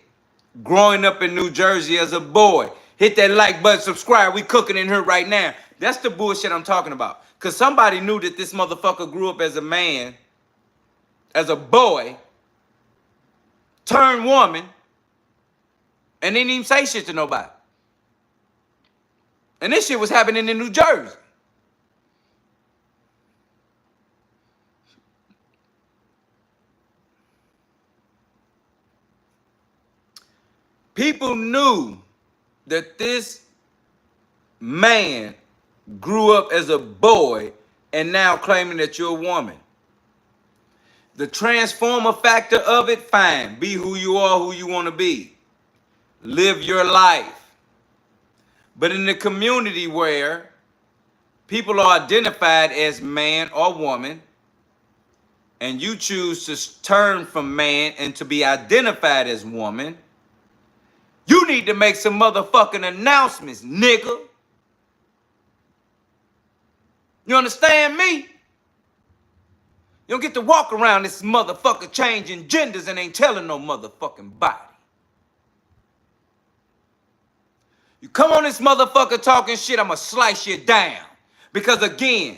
growing up in New Jersey as a boy. Hit that like button, subscribe. We cooking in here right now. That's the bullshit I'm talking about. Because somebody knew that this motherfucker grew up as a man, as a boy, turned woman, and didn't even say shit to nobody. And this shit was happening in New Jersey. People knew that this man grew up as a boy and now claiming that you're a woman. The transformer factor of it, fine. Be who you are, who you want to be. Live your life. But in the community where people are identified as man or woman, and you choose to turn from man and to be identified as woman, you need to make some motherfucking announcements, nigga. You understand me? You don't get to walk around this motherfucker changing genders and ain't telling no motherfucking body. You come on this motherfucker talking shit, I'ma slice you down. Because again,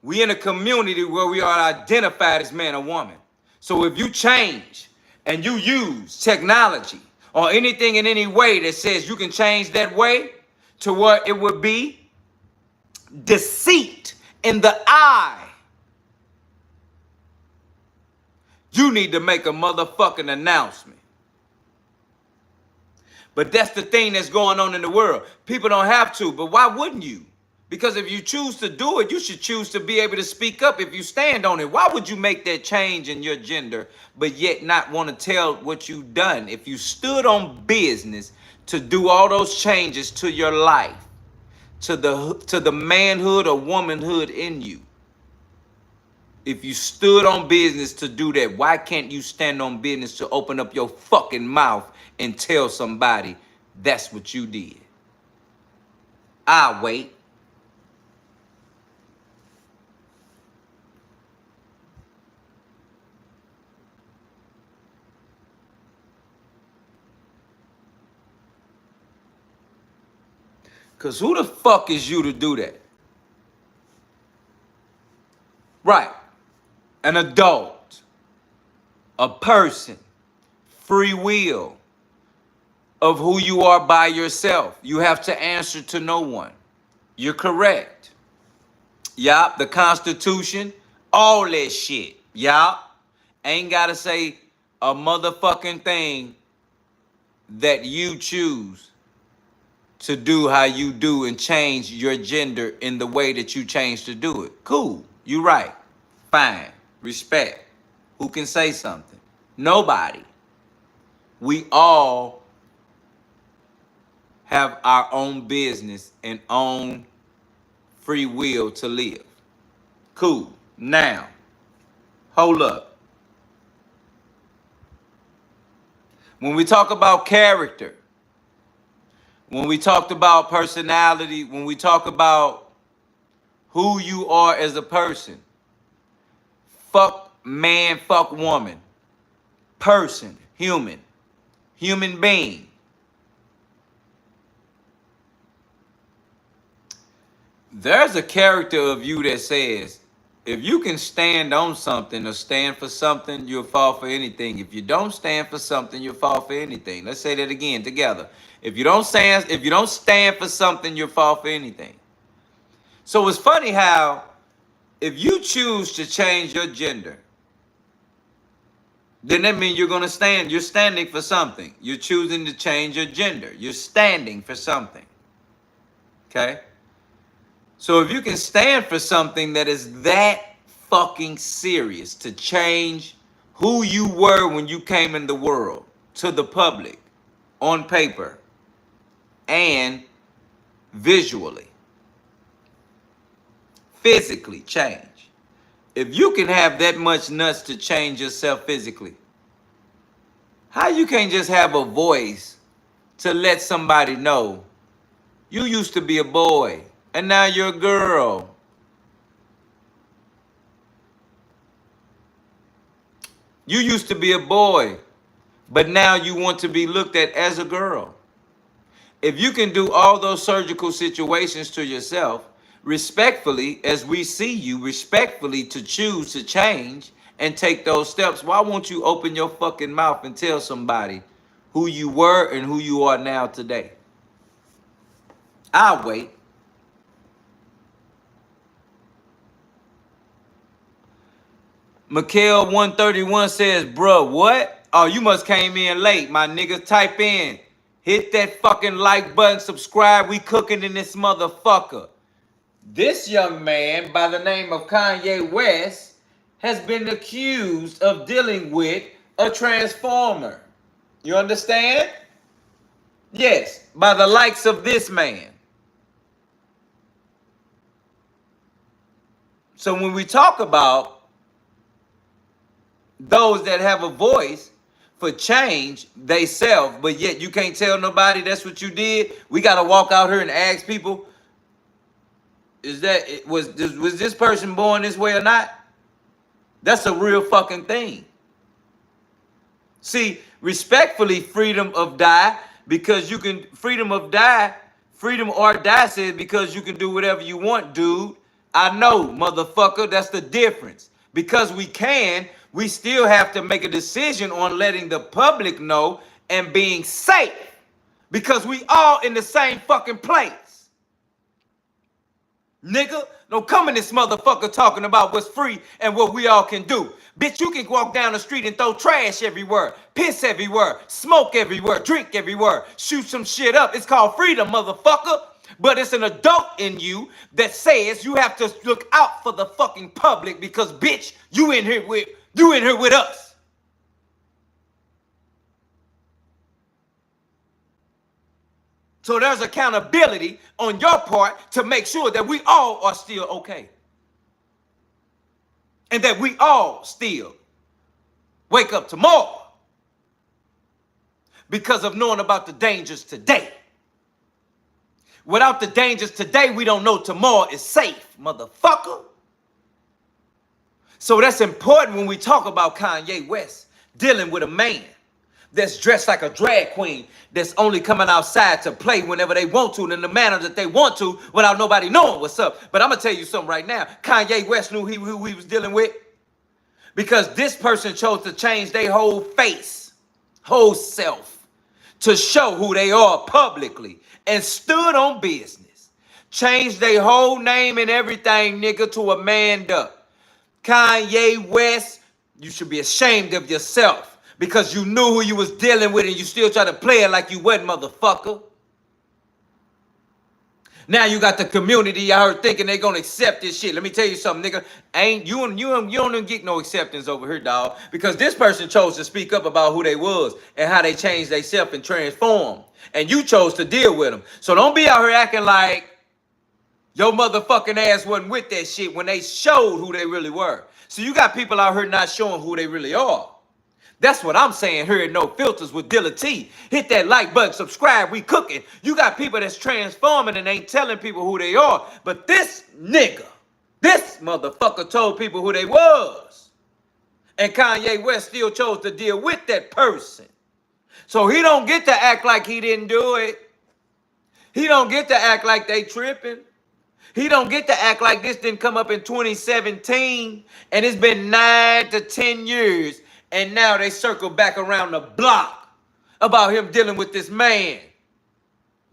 we in a community where we are identified as man or woman. So if you change and you use technology or anything in any way that says you can change that way to where it would be deceit in the eye, you need to make a motherfucking announcement. But that's the thing that's going on in the world. People don't have to, but why wouldn't you? Because if you choose to do it, you should choose to be able to speak up if you stand on it. Why would you make that change in your gender, but yet not want to tell what you've done? If you stood on business to do all those changes to your life, to the manhood or womanhood in you, if you stood on business to do that, why can't you stand on business to open up your fucking mouth and tell somebody that's what you did? I'll wait. Because who the fuck is you to do that? Right. An adult, a person, free will of who you are by yourself. You have to answer to no one. You're correct. Yup, the Constitution, all that shit. Yup. Ain't gotta say a motherfucking thing that you choose to do how you do and change your gender in the way that you change to do it. Cool. You right. Fine. Respect. Who can say something? Nobody. We all have our own business and own free will to live. Cool. Now, hold up. When we talk about character, when we talked about personality, when we talk about who you are as a person, fuck man, fuck woman, person, human being. There's a character of you that says, if you can stand on something or stand for something, you'll fall for anything. If you don't stand for something, you'll fall for anything. Let's say that again together. If you don't stand for something, you'll fall for anything. So it's funny how if you choose to change your gender, then that means you're standing for something. You're choosing to change your gender. You're standing for something. Okay? So if you can stand for something that is that fucking serious to change who you were when you came in the world to the public on paper and visually, physically change. If you can have that much nuts to change yourself physically, how you can't just have a voice to let somebody know you used to be a boy and now you're a girl? You used to be a boy, but now you want to be looked at as a girl. If you can do all those surgical situations to yourself, respectfully, as we see you, respectfully to choose to change and take those steps, why won't you open your fucking mouth and tell somebody who you were and who you are now today? I'll wait. Mikhail 131 says, bruh, what? Oh, you must came in late, my nigga. Type in. Hit that fucking like button, subscribe. We cooking in this motherfucker. This young man by the name of Kanye West has been accused of dealing with a transformer. You understand? Yes, by the likes of this man. So when we talk about those that have a voice for change, they self, but yet you can't tell nobody that's what you did. We got to walk out here and ask people, was this person born this way or not? That's a real fucking thing. See, respectfully, freedom or die says because you can do whatever you want, dude. I know, motherfucker, that's the difference. Because we still have to make a decision on letting the public know and being safe. Because we all in the same fucking place. Nigga, don't come in this motherfucker talking about what's free and what we all can do. Bitch, you can walk down the street and throw trash everywhere, piss everywhere, smoke everywhere, drink everywhere, shoot some shit up. It's called freedom, motherfucker. But it's an adult in you that says you have to look out for the fucking public because, bitch, you in here with us. So there's accountability on your part to make sure that we all are still okay. And that we all still wake up tomorrow because of knowing about the dangers today. Without the dangers today, we don't know tomorrow is safe, motherfucker. So that's important when we talk about Kanye West dealing with a man that's dressed like a drag queen, that's only coming outside to play whenever they want to and in the manner that they want to without nobody knowing what's up. But I'm going to tell you something right now. Kanye West knew who he was dealing with because this person chose to change their whole face, whole self, to show who they are publicly and stood on business. Changed their whole name and everything, nigga, to Amanda. Kanye West, you should be ashamed of yourself because you knew who you was dealing with and you still try to play it like you wasn't, motherfucker. Now you got the community out here thinking they gonna accept this shit. Let me tell you something, nigga. You don't even get no acceptance over here, dog. Because this person chose to speak up about who they was and how they changed themselves and transformed. And you chose to deal with them. So don't be out here acting like your motherfucking ass wasn't with that shit when they showed who they really were. So you got people out here not showing who they really are. That's what I'm saying here at No Filters with Dilla T. Hit that like button, subscribe, we cooking. You got people that's transforming and ain't telling people who they are. But this nigga, this motherfucker told people who they was. And Kanye West still chose to deal with that person. So he don't get to act like he didn't do it. He don't get to act like they tripping. He don't get to act like this didn't come up in 2017 and it's been 9 to 10 years and now they circle back around the block about him dealing with this man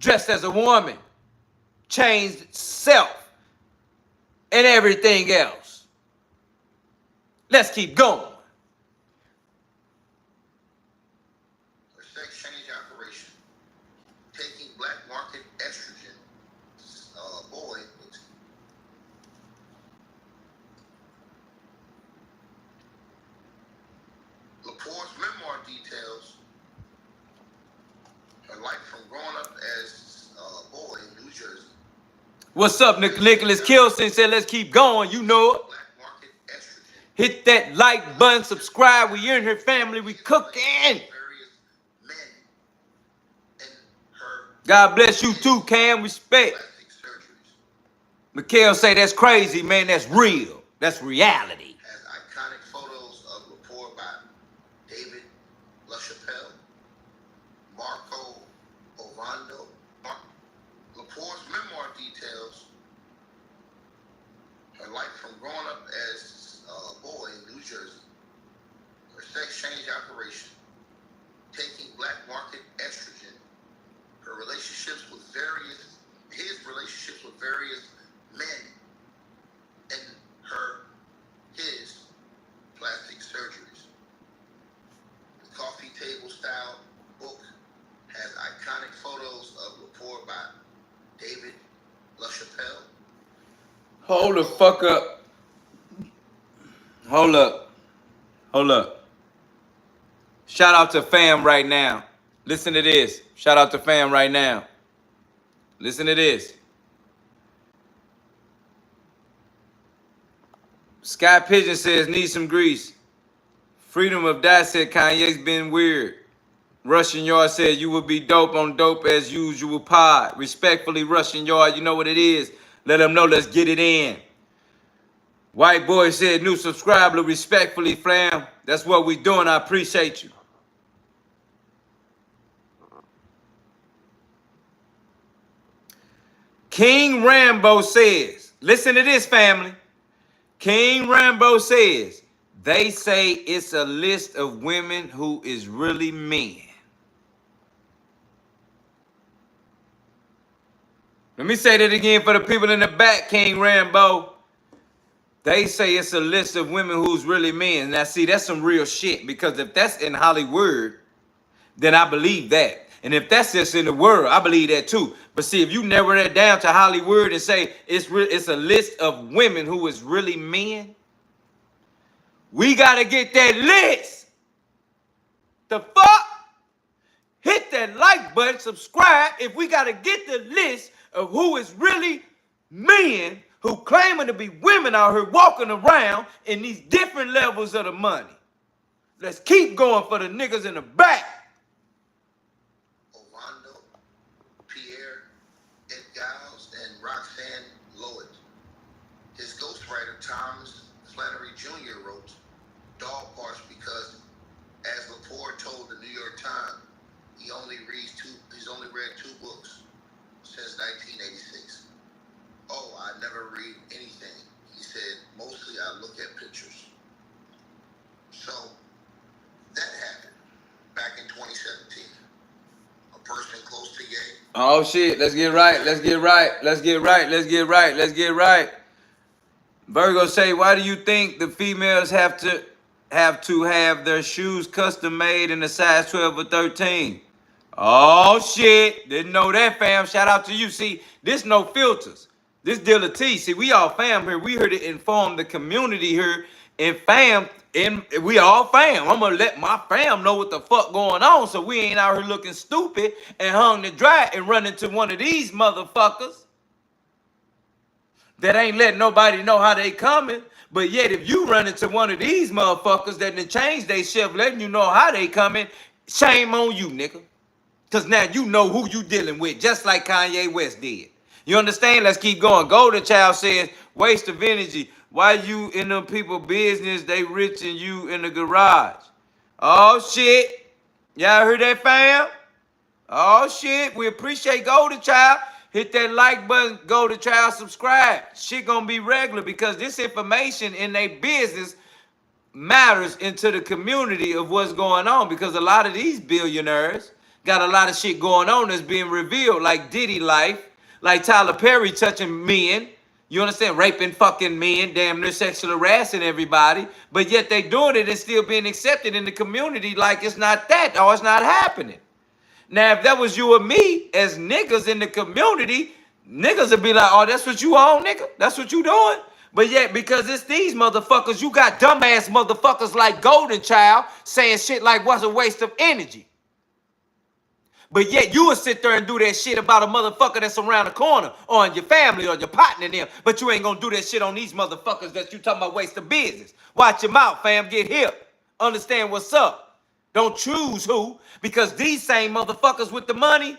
dressed as a woman, changed self, and everything else. Let's keep going. A sex change operation taking black market estrogen. Boy. Lepore's memoir details her life from growing up as a boy in New Jersey. What's up, Nicholas Kilson said, let's keep going. You know it. Black market estrogen. Hit that like button, subscribe. We in here, family. We cooking. Various men and her God bless you too, Cam. Respect. plastic surgeries. Mikhail say that's crazy, man. That's real. That's reality. Has iconic photos of Lepore by David LaChapelle, Marco Ovando. Lepore's memoir details her life from growing up as a boy in New Jersey, her sex change operation, taking black market estrogen, his relationships with various men, and his plastic surgeries. The coffee table style book has iconic photos of Lepore by David LaChapelle. Hold the fuck up. Hold up. Hold up. Shout out to fam right now. Listen to this. Shout out to fam right now. Listen to this. Sky Pigeon says, need some grease. Freedom of Die said, Kanye's been weird. Russian Yard said, you would be dope on dope as usual pod. Respectfully, Russian Yard, you know what it is. Let them know, let's get it in. White Boy said, new subscriber, respectfully, fam. That's what we doing, I appreciate you. King Rambo says, listen to this, family. King Rambo says, they say it's a list of women who is really men. Let me say that again for the people in the back, King Rambo. They say it's a list of women who's really men. Now, see, that's some real shit, because if that's in Hollywood, then I believe that. And if that's just in the world, I believe that too. But see, if you narrow that down to Hollywood and say it's a list of women who is really men, we got to get that list. The fuck? Hit that like button, subscribe if we got to get the list of who is really men who claiming to be women out here walking around in these different levels of the money. Let's keep going for the niggas in the back. Ovando, Pierre Edgiles, and Roxanne Lloyd. His ghostwriter, Thomas Flannery Jr., wrote dog parts because, as Lepore told the New York Times, read anything. He said, mostly I look at pictures. So that happened back in 2017. A person close to gay. Oh shit, let's get right. Let's get right. Let's get right. Let's get right. Let's get right. Virgo say, why do you think the females have to have their shoes custom made in a size 12 or 13? Oh shit, didn't know that, fam. Shout out to you. See, this no filters. This deal of tea. See, we all fam here. We here to inform the community here. And fam, and we all fam. I'm gonna let my fam know what the fuck going on, so we ain't out here looking stupid and hung to dry and run into one of these motherfuckers that ain't letting nobody know how they coming. But yet, if you run into one of these motherfuckers that done changed they shift, letting you know how they coming, shame on you, nigga. Because now you know who you dealing with, just like Kanye West did. You understand? Let's keep going. Golden Child says, waste of energy. Why you in them people business? They rich and you in the garage. Oh, shit. Y'all heard that, fam? Oh, shit. We appreciate Golden Child. Hit that like button, Golden Child, subscribe. Shit gonna be regular because this information in their business matters into the community of what's going on, because a lot of these billionaires got a lot of shit going on that's being revealed, like Diddy life, like Tyler Perry touching men, you understand, raping fucking men, damn near sexual harassing everybody, but yet they doing it and still being accepted in the community like it's not that, or it's not happening. Now, if that was you or me as niggas in the community, niggas would be like, oh, that's what you on, nigga? That's what you doing? But yet, because it's these motherfuckers, you got dumbass motherfuckers like Golden Child saying shit like, what's a waste of energy? But yet, you would sit there and do that shit about a motherfucker that's around the corner, or on your family, or your partner them. But you ain't gonna do that shit on these motherfuckers that you talking about waste of business. Watch your mouth, fam. Get hip. Understand what's up. Don't choose who, because these same motherfuckers with the money,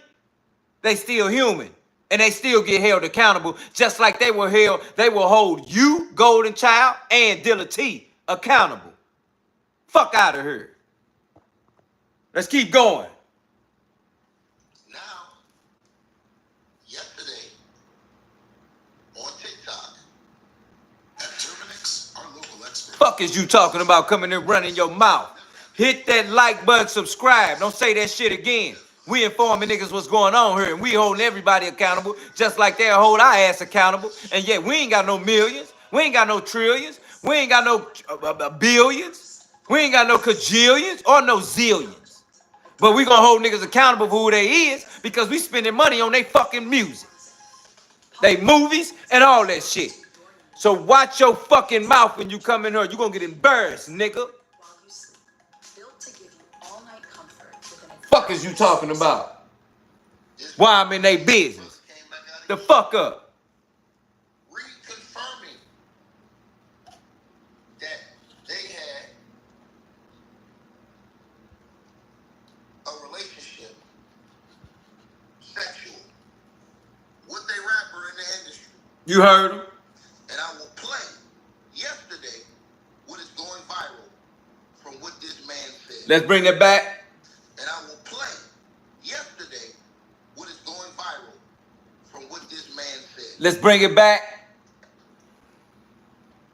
they still human. And they still get held accountable, just like they will hold you, Golden Child, and Dilla T accountable. Fuck out of here. Let's keep going. Now, yesterday, on TikTok, at Terminix, our local expert. Fuck is you talking about coming and running your mouth? Hit that like button, subscribe. Don't say that shit again. We informing niggas what's going on here, and we holding everybody accountable, just like they'll hold our ass accountable. And yet we ain't got no millions, we ain't got no trillions, we ain't got no billions, we ain't got no cajillions or no zillions. But we gonna hold niggas accountable for who they is, because we spending money on they fucking music, they movies, and all that shit. So watch your fucking mouth when you come in here. You gonna get embarrassed, nigga. Fuck is you talking about? Why I'm in their business? The fuck up. Reconfirming that they had a relationship, sexual, with a rapper in the industry. You heard him? And I will play yesterday what is going viral from what this man said. Let's bring it back. And I will play yesterday what is going viral from what this man said. Let's bring it back.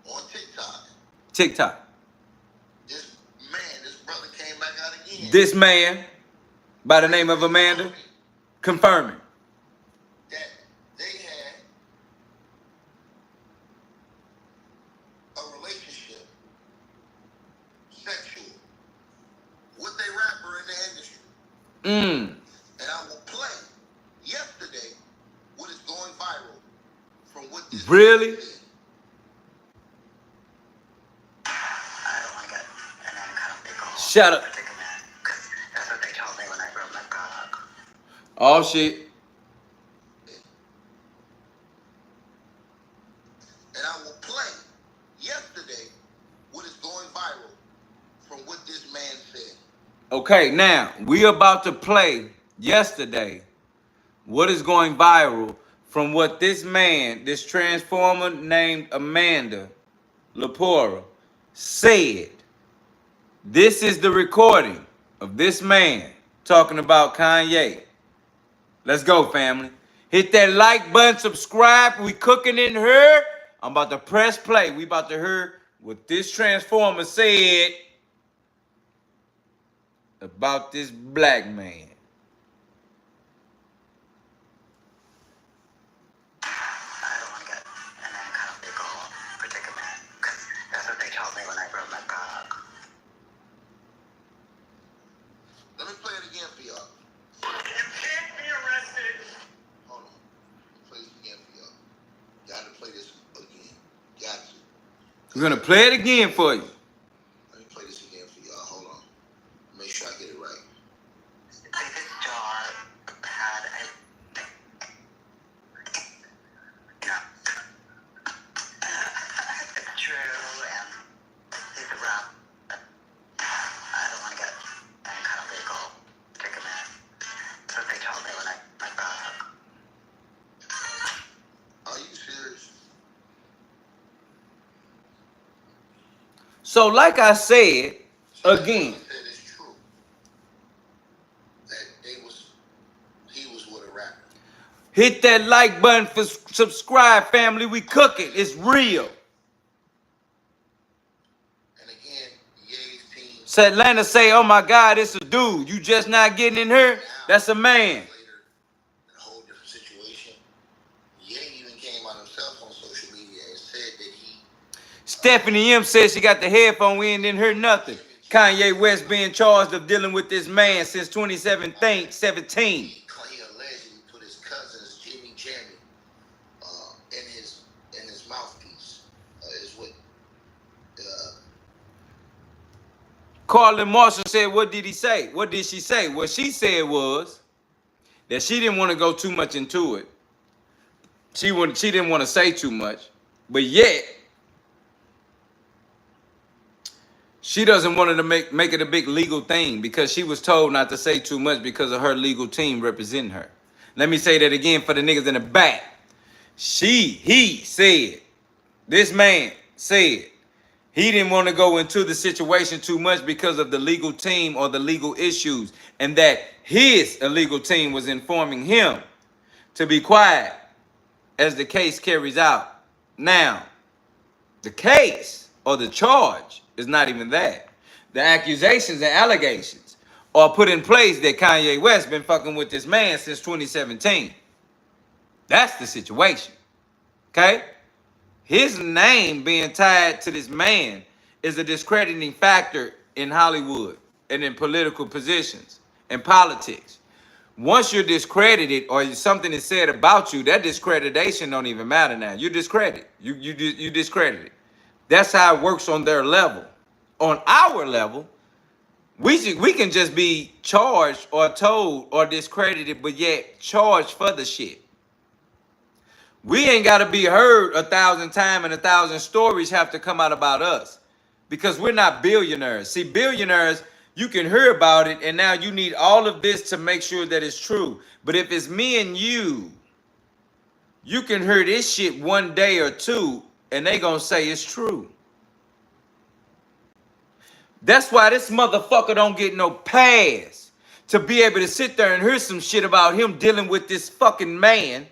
On TikTok. TikTok. This brother came back out again. This man, by the name of Amanda, confirming that they had a relationship, sexual, with a rapper in the industry. And I will play yesterday what is going viral from what this really? man said. I don't like it, and I'm kind of big old. Shut up. That's what they told me when I broke my dog. Oh shit. And I will play yesterday what is going viral from what this man said. Okay, now we about to play yesterday what is going viral from what this man, this transformer named Amanda Lepore, said. This is the recording of this man talking about Kanye. Let's go, family. Hit that like button, subscribe. We cooking in here. I'm about to press play. We about to hear what this transformer said about this black man. I don't want to get in any kind of legal predicament, because that's what they told me when I wrote my blog. Let me play it again for y'all. You can't be arrested. Hold on. Play this again for y'all. Got to play this again. Got to. We're gonna play it again for you. Let me play this again for y'all. Hold on. Make sure I get it right. This jar had a... It's true, and he's a rap. I don't want to get any kind of legal predicament. That's what they told me when I brought up. Are you serious? So, like I said, again, Said it's true that he was with a rapper. hit that like button for subscribe, family. We cooking. It's real. And again, Ye's team. So Atlanta say, oh my God, it's a dude. You just not getting in here? That's a man. Later, in a whole different situation, Ye even came out himself on social media and said that he... Stephanie M says she got the headphone. We ain't didn't hear nothing. Kanye West being charged of dealing with this man since 2017. He allegedly put his cousin's Jimmy Jammy in his mouthpiece. Is what Carlin Marshall said, what did he say? What did she say? What she said was that she didn't want to go too much into it. She didn't want to say too much. But yet, she doesn't want to make it a big legal thing because she was told not to say too much because of her legal team representing her. Let me say that again for the niggas in the back. He said, this man said, he didn't want to go into the situation too much because of the legal team or the legal issues, and that his illegal team was informing him to be quiet as the case carries out. Now, the case or the charge is not even that. The accusations and allegations are put in place that Kanye West been fucking with this man since 2017. That's the situation. Okay? His name being tied to this man is a discrediting factor in Hollywood and in political positions and politics. Once you're discredited or something is said about you, that discreditation don't even matter now. You discredit. You discredited. That's how it works on their level. On our level, we can just be charged or told or discredited, but yet charged for the shit. We ain't got to be heard 1,000 times and 1,000 stories have to come out about us because we're not billionaires. See, billionaires, you can hear about it, and now you need all of this to make sure that it's true. But if it's me and you can hear this shit one day or two, and they gonna say it's true. That's why this motherfucker don't get no pass to be able to sit there and hear some shit about him dealing with this fucking man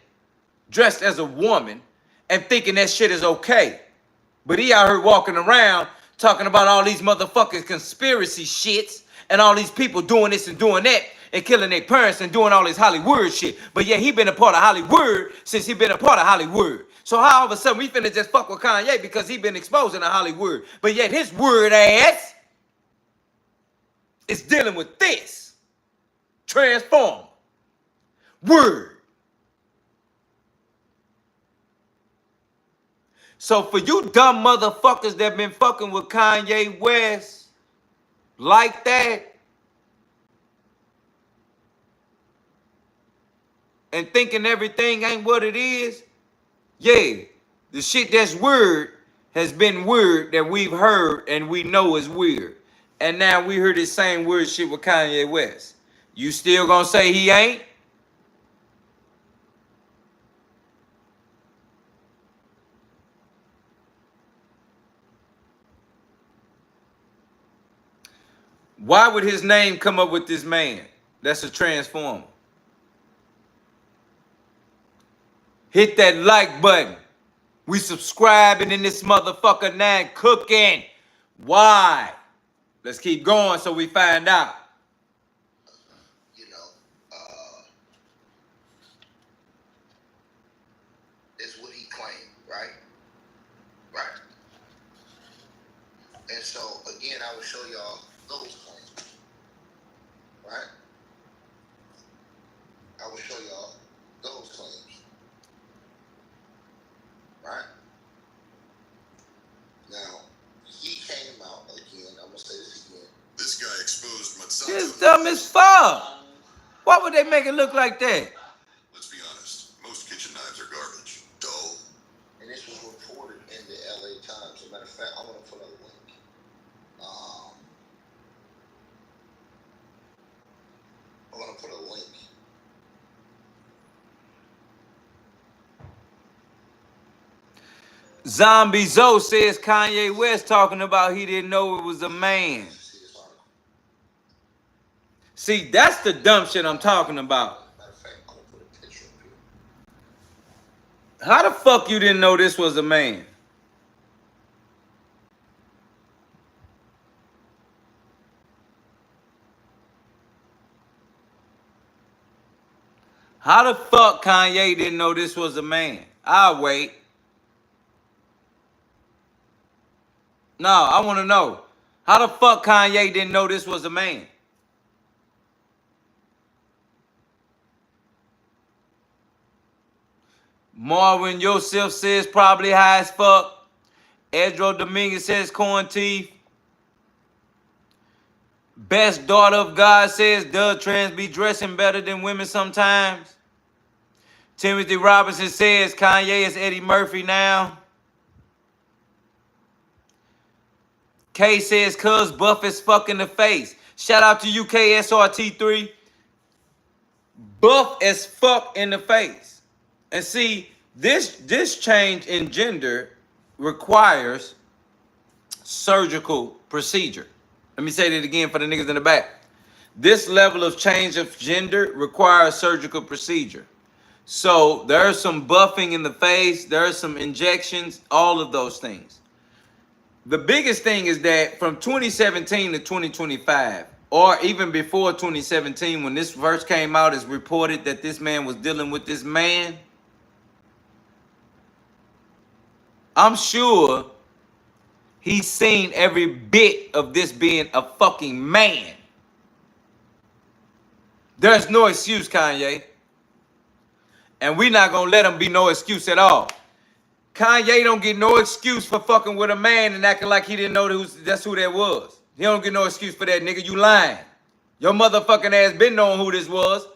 dressed as a woman and thinking that shit is okay. But he out here walking around talking about all these motherfucking conspiracy shits and all these people doing this and doing that and killing their parents and doing all this Hollywood shit. But yeah, he been a part of Hollywood since he been a part of Hollywood. So how all of a sudden we finna just fuck with Kanye because he been exposing to Hollywood. But yet his word ass is dealing with this. Transform. Word. So for you dumb motherfuckers that been fucking with Kanye West like that and thinking everything ain't what it is, yeah, the shit that's weird has been weird that we've heard and we know is weird. And now we heard this same weird shit with Kanye West. You still gonna say he ain't? Why would his name come up with this man? That's a transformer. Hit that like button. We subscribing in this motherfucker now, cooking. Why? Let's keep going so we find out. You know, is what he claimed, right? Right. And so, again, I will show y'all those claims, right? I will show y'all those claims, right? Now, he came out again. I'm gonna say this again. This guy exposed Monsanto. This dumb as fuck. Why would they make it look like that? Let's be honest. Most kitchen knives are garbage, dull. And this was reported in the LA Times. As a matter of fact, I want to put a link. I want to put a link. Zombie Zoe says Kanye West talking about he didn't know it was a man. See, that's the dumb shit I'm talking about. Matter of fact, I'm gonna put a picture up here. How the fuck you didn't know this was a man? How the fuck Kanye didn't know this was a man? I'll wait. No, I want to know. How the fuck Kanye didn't know this was a man? Marvin Yosef says probably high as fuck. Edro Dominguez says corn teeth. Best daughter of God says, does trans be dressing better than women sometimes? Timothy Robinson says Kanye is Eddie Murphy now. K says cuz buff as fuck in the face. Shout out to UK SRT3. Buff as fuck in the face. And see, this change in gender requires surgical procedure. Let me say that again for the niggas in the back. This level of change of gender requires surgical procedure. So there's some buffing in the face, there's some injections, all of those things. The biggest thing is that from 2017 to 2025, or even before 2017, when this first came out, it's reported that this man was dealing with this man. I'm sure he's seen every bit of this being a fucking man. There's no excuse, Kanye. And we're not going to let him be no excuse at all. Kanye don't get no excuse for fucking with a man and acting like he didn't know that's who that was. He don't get no excuse for that, nigga. You lying. Your motherfucking ass been knowing who this was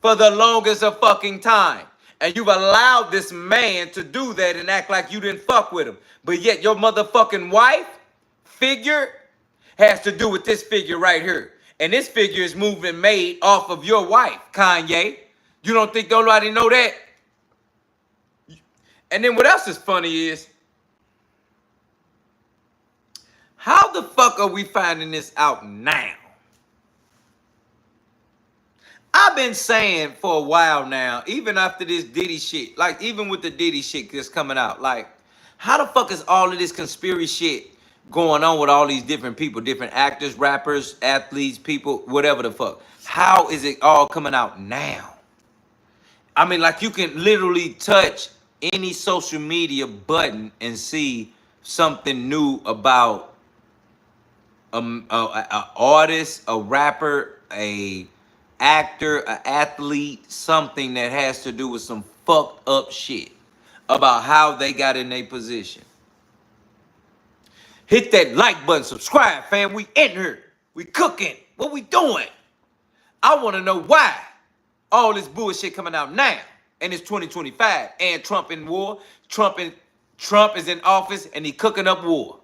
for the longest of fucking time. And you've allowed this man to do that and act like you didn't fuck with him. But yet your motherfucking wife figure has to do with this figure right here. And this figure is moving made off of your wife, Kanye. You don't think nobody know that? And then what else is funny is, how the fuck are we finding this out now? I've been saying for a while now, even after this Diddy shit, like even with the Diddy shit that's coming out, like how the fuck is all of this conspiracy shit going on with all these different people, different actors, rappers, athletes, people, whatever the fuck? How is it all coming out now? I mean, like you can literally touch any social media button and see something new about a artist, a rapper, a actor, an athlete, something that has to do with some fucked up shit about how they got in their position. Hit that like button, subscribe, fam. We in here. We cooking. What we doing? I want to know why all this bullshit coming out now. And it's 2025. And Trump in war. Trump is in office and he cooking up war.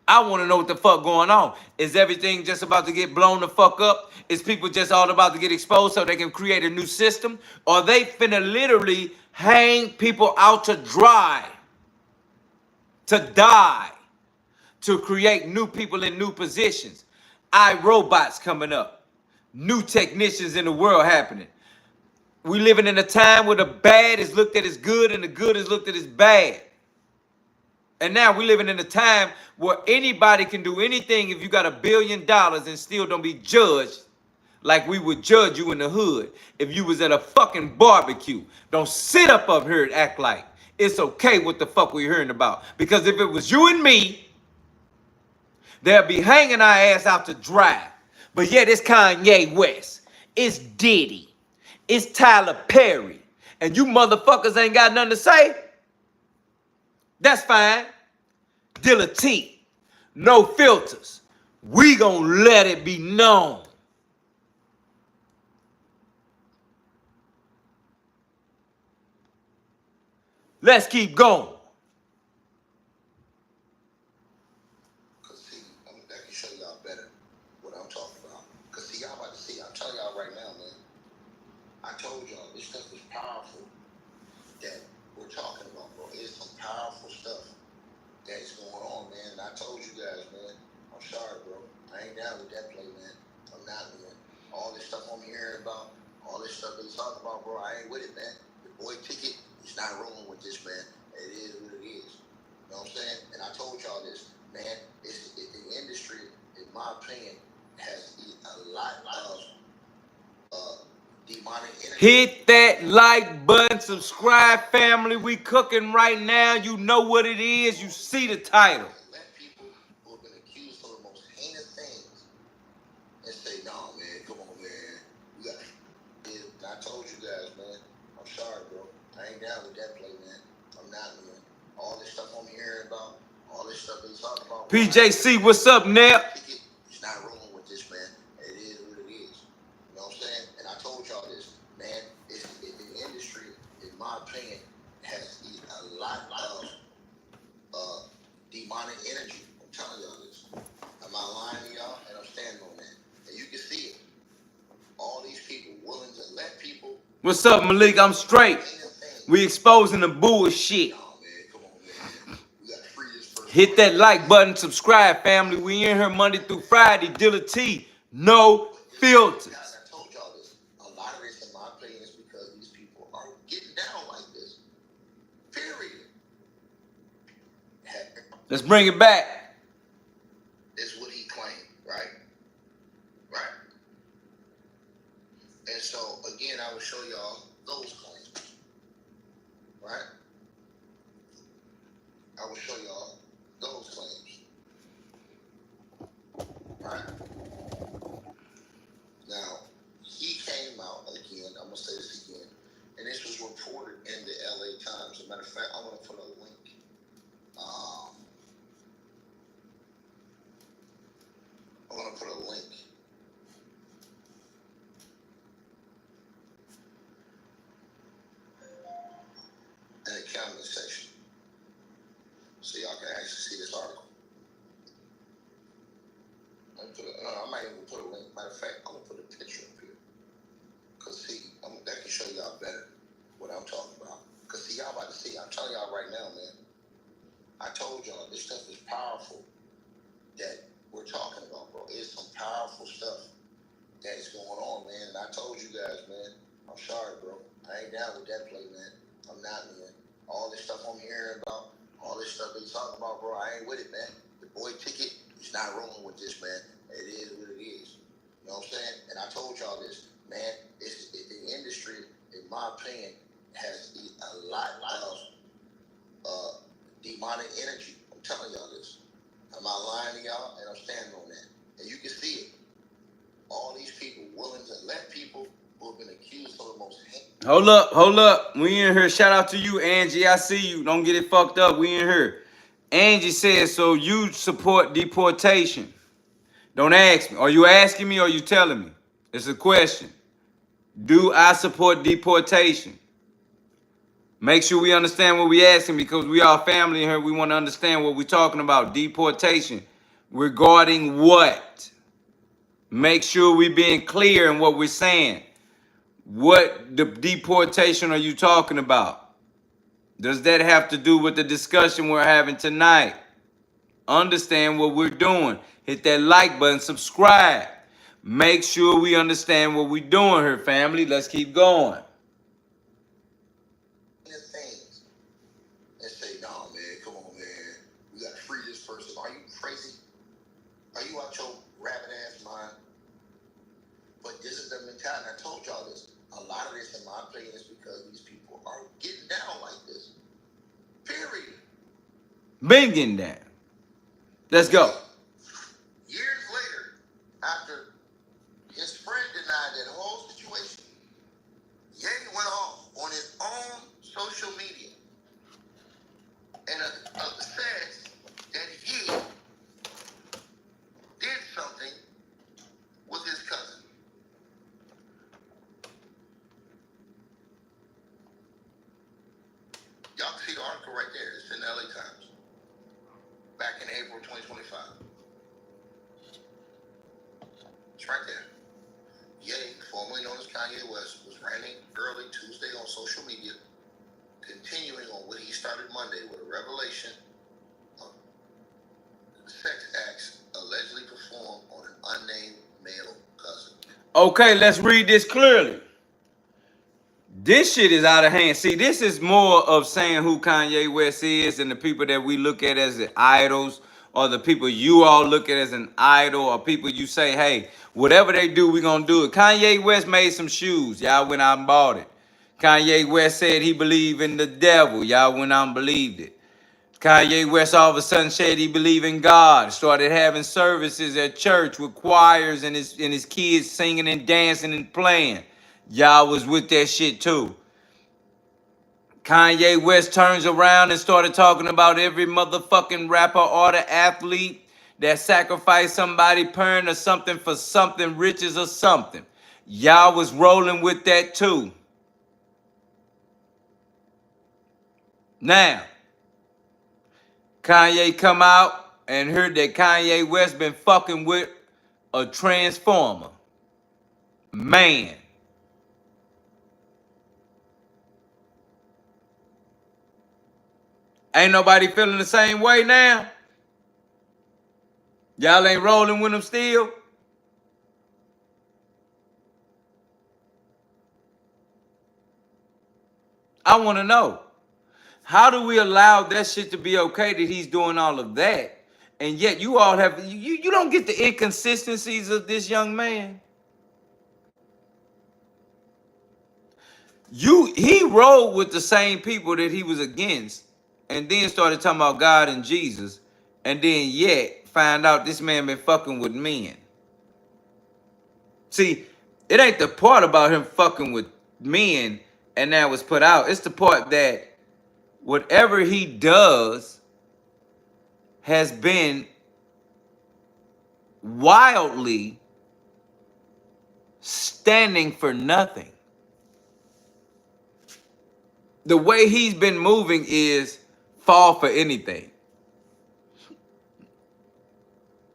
I want to know what the fuck going on. Is everything just about to get blown the fuck up? Is people just all about to get exposed so they can create a new system? Or are they finna literally hang people out to dry, to die, to create new people in new positions? iRobots coming up. New technicians in the world happening. We living in a time where the bad is looked at as good and the good is looked at as bad. And now we're living in a time where anybody can do anything if you got $1 billion and still don't be judged like we would judge you in the hood if you was at a fucking barbecue. Don't sit up here and act like it's okay what the fuck we're hearing about. Because if it was you and me, they'll be hanging our ass out to dry. But yet it's Kanye West. It's Diddy. It's Tyler Perry. And you motherfuckers ain't got nothing to say? That's fine. Dilla T. No filters. We gonna let it be known. Let's keep going. Cause see, I can show y'all better what I'm talking about. Cause see, y'all about to see. I'm telling y'all right now, man. I told y'all this stuff is powerful that we're talking about, bro. It's some powerful stuff that's going on, man. And I told you guys, man. I'm sorry, bro. I ain't down with that play, man. I'm not, man. All this stuff I'm hearing about, all this stuff they talking about, bro. I ain't with it, man. The boy ticket is not rolling with this, man. It is what it is. You know what I'm saying? And I told y'all this, man. The industry, in my opinion, has a lot of demonic energy. Hit that like button, subscribe, family. We cooking right now. You know what it is. You see the title. Let people who have been accused of the most heinous things and say, "No, man, come on, man. You got." And I told you guys, man. I'm sorry, bro. I ain't down with that play, man. I'm not, man. All this stuff I'm hearing about, all this stuff they talking about. PJC, what's up, Nep? It's not rolling with this, man. It is what it is. You know what I'm saying? And I told y'all this, man. The industry, in my opinion, has a lot of demonic energy. I'm telling y'all this. I'm not lying to y'all, and I'm standing on that. And you can see it. All these people willing to let people. What's up, Malik? I'm straight. We exposing the bullshit. Hit that like button, subscribe, family. We in here Monday through Friday. Dilla T, no filters. I told y'all this. A lot of this, in my opinion, is because these people are getting down like this. Period. Let's bring it back. Is what he claimed, right? Right. And so, again, I will show y'all those claims. Right? I will show y'all those claims. Right? Now, he came out again, I'm going to say this again, and this was reported in the LA Times. As a matter of fact, I'm going to put a link. I'm going to put a link. In the comment section. So y'all can actually see this article. I might even put a link. Matter of fact, I'm going to put a picture up here. Because, see, that can show y'all better what I'm talking about. Because, see, y'all about to see. I'm telling y'all right now, man. I told y'all this stuff is powerful that we're talking about, bro. It's some powerful stuff that is going on, man. And I told you guys, man. I'm sorry, bro. I ain't down with that play, man. I'm not, man. All this stuff I'm hearing about, all this stuff they talking about, bro, I ain't with it, man. The boy ticket is not rolling with this, man. It is what it is. You know what I'm saying? And I told y'all this, man. The industry, in my opinion, has a lot of demonic energy. I'm telling y'all this. I'm not lying to y'all, and I'm standing on that. And you can see it. All these people willing to let people who have been accused of the most heinous. Hold up. We in here. Shout out to you, Angie. I see you. Don't get it fucked up. We in here. Angie says, so you support deportation. Don't ask me. Are you asking me or are you telling me? It's a question. Do I support deportation? Make sure we understand what we asking because we are family in here. We want to understand what we're talking about. Deportation. Regarding what? Make sure we being clear in what we're saying. What deportation are you talking about? Does that have to do with the discussion we're having tonight? Understand what we're doing. Hit that like button, subscribe. Make sure we understand what we're doing here, family. Let's keep going. Things and say, "No, man, come on, man. Been getting down. Let's go. Years later, after his friend denied that whole situation, Ye went off on his own social media and says that he did something with his cousin. Y'all can see the article right there. It's in the LA Times. Back in April 2025. It's right there. Ye, formerly known as Kanye West, was ranting early Tuesday on social media, continuing on what he started Monday with a revelation of sex acts allegedly performed on an unnamed male cousin. Okay, let's read this clearly. This shit is out of hand. See, this is more of saying who Kanye West is and the people that we look at as the idols, or the people you all look at as an idol, or people you say, hey, whatever they do, we gonna do it. Kanye West made some shoes. Y'all went out and bought it. Kanye West said he believed in the devil. Y'all went out and believed it. Kanye West all of a sudden said he believed in God. Started having services at church with choirs and his kids singing and dancing and playing. Y'all was with that shit too. Kanye West turns around and started talking about every motherfucking rapper or the athlete that sacrificed somebody parent or something for something, riches or something. Y'all was rolling with that too. Now, Kanye come out and heard that Kanye West been fucking with a transformer. Man. Ain't nobody feeling the same way now? Y'all ain't rolling with him still? I want to know. How do we allow that shit to be okay that he's doing all of that? And yet you all have, you don't get the inconsistencies of this young man. He rolled with the same people that he was against, and then started talking about God and Jesus, and then yet find out this man been fucking with men. See, it ain't the part about him fucking with men and that was put out. It's the part that whatever he does has been wildly standing for nothing. The way he's been moving is fall for anything.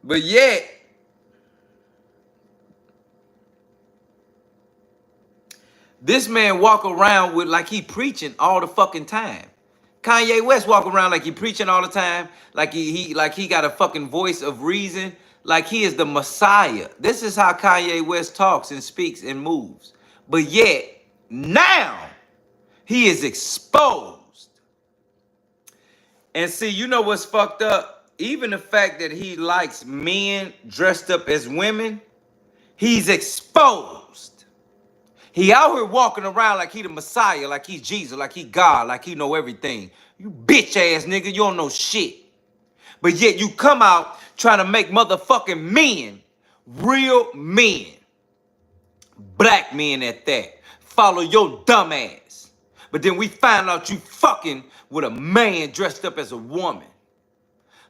But yet, this man walk around with like he preaching all the fucking time. Kanye West walk around like he preaching all the time, like he got a fucking voice of reason, like he is the Messiah. This is how Kanye West talks and speaks and moves. But yet, now, he is exposed. And see, you know what's fucked up? Even the fact that he likes men dressed up as women, he's exposed. He out here walking around like he the Messiah, like he's Jesus, like he God, like he know everything. You bitch ass nigga, you don't know shit. But yet you come out trying to make motherfucking men, real men, black men at that, follow your dumb ass. But then we find out you fucking with a man dressed up as a woman.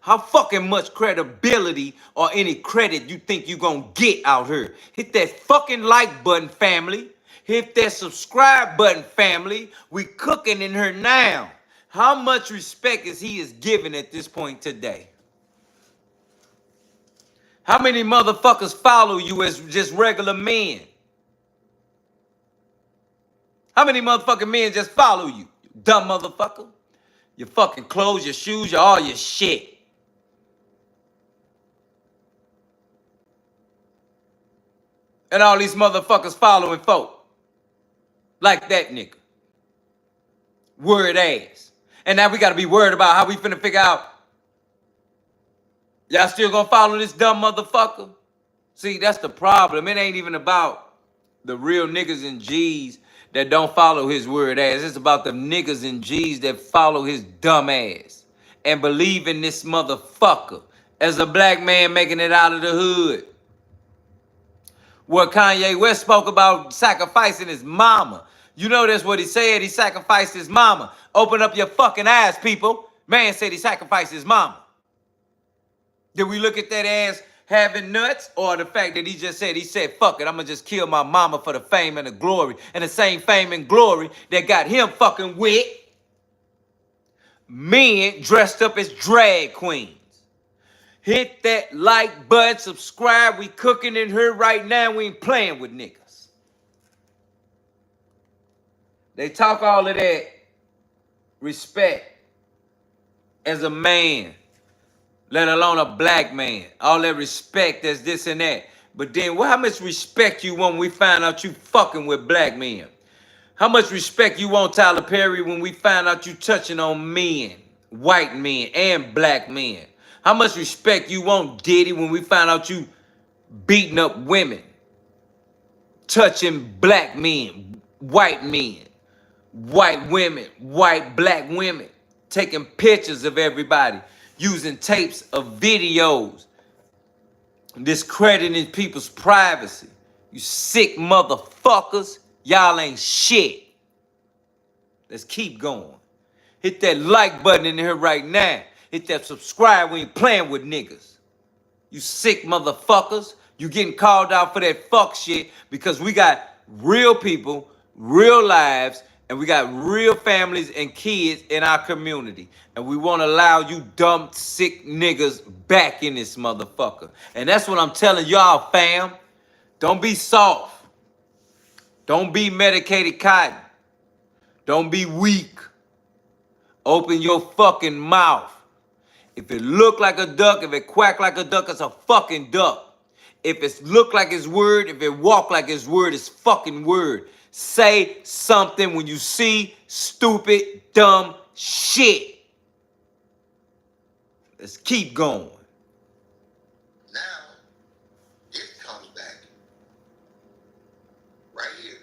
How fucking much credibility or any credit you think you gonna get out here? Hit that fucking like button, family. Hit that subscribe button, family. We cooking in here now. How much respect is he given at this point today? How many motherfuckers follow you as just regular men? How many motherfucking men just follow you? You dumb motherfucker. Your fucking clothes, your shoes, all your shit. And all these motherfuckers following folk. Like that nigga. Word ass. And now we gotta be worried about how we finna figure out, y'all still gonna follow this dumb motherfucker? See, that's the problem. It ain't even about the real niggas and G's that don't follow his word ass. It's about the niggas and G's that follow his dumb ass. and believe in this motherfucker. As a black man making it out of the hood. Where Kanye West spoke about sacrificing his mama. You know that's what he said. He sacrificed his mama. Open up your fucking eyes, people. Man said he sacrificed his mama. Did we look at that as having nuts, or the fact that he said, fuck it, I'm gonna just kill my mama for the fame and the glory, and the same fame and glory that got him fucking with men dressed up as drag queens. Hit that like button, subscribe. We cooking in here right now. We ain't playing with niggas. They talk all of that respect as a man, let alone a black man. All that respect as this and that. But then, how much respect you want when we find out you fucking with black men? How much respect you want, Tyler Perry, when we find out you touching on men, white men and black men? How much respect you want, Diddy, when we find out you beating up women, touching black men, white women, white black women, taking pictures of everybody, using tapes of videos, discrediting people's privacy. You sick motherfuckers. Y'all ain't shit. Let's keep going. Hit that like button in here right now. Hit that subscribe. We ain't playing with niggas. You sick motherfuckers. You getting called out for that fuck shit because we got real people, real lives, and we got real families and kids in our community. And we want to allow you dumb, sick niggas back in this motherfucker. And that's what I'm telling y'all, fam. Don't be soft. Don't be medicated cotton. Don't be weak. Open your fucking mouth. If it look like a duck, if it quack like a duck, it's a fucking duck. If it look like his word, if it walk like his word, it's fucking word. Say something when you see stupid, dumb shit. Let's keep going. Now, it comes back right here.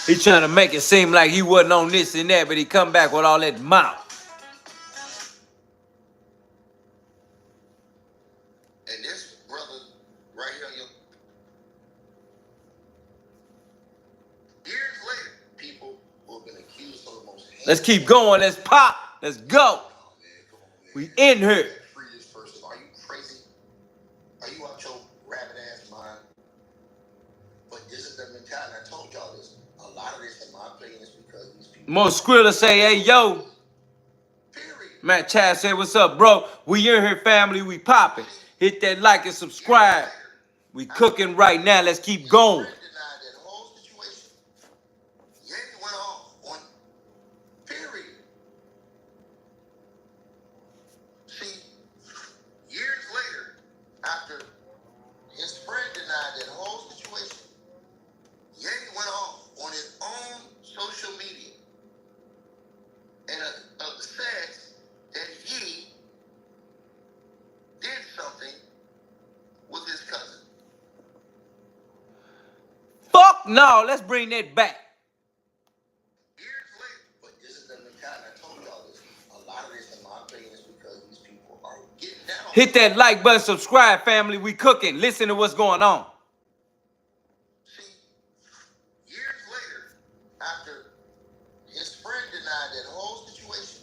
He trying to make it seem like he wasn't on this and that, but he come back with all that mouth. And this brother right here, years later, people who have been accused of the most heinous. Let's keep going. Let's pop. Let's go. Oh, man, come on, man. We in here. Free this person. Are you crazy? Are you out your rabbit ass mind? But this is the mentality. I told y'all this. A lot of this, in my opinion, is because these people. Most Skrilla say, hey, yo. Period. Matt Chad say, what's up, bro? We in here, family. We popping. Hit that like and subscribe. We cooking right now. Let's keep going. Denied that whole situation. Ye went off on. Period. See, years later, after his friend denied that whole situation, Ye went off on his own social media and said that he did something with his cousin. Fuck no. Let's bring that back. Years later, but this is the mentality. I told y'all this. A lot of this, in my opinion, is because these people are getting down. Hit that like button, subscribe, family. We cooking. Listen to what's going on. See, years later, after his friend denied that whole situation,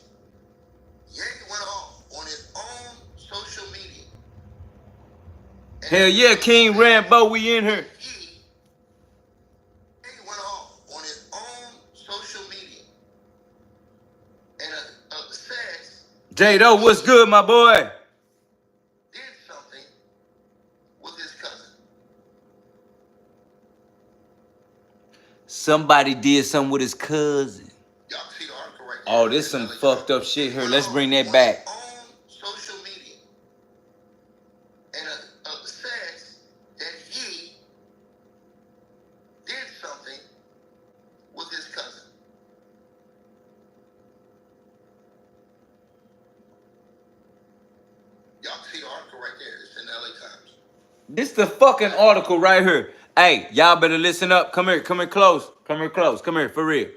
Ye went off on his own social media. And Hell yeah, King Rambo, we in here. He went off on his own social media and says J-Do, what's good, my boy? did something with his cousin. Somebody did something with his cousin. Y'all can see the article right there. Oh, this some fucked up shit here. Let's bring that back. On social media and says that he did something with his cousin. Y'all can see the article right there. It's in the LA Times. This the fucking article right here. Hey, y'all better listen up. Come here close. Come here, for real.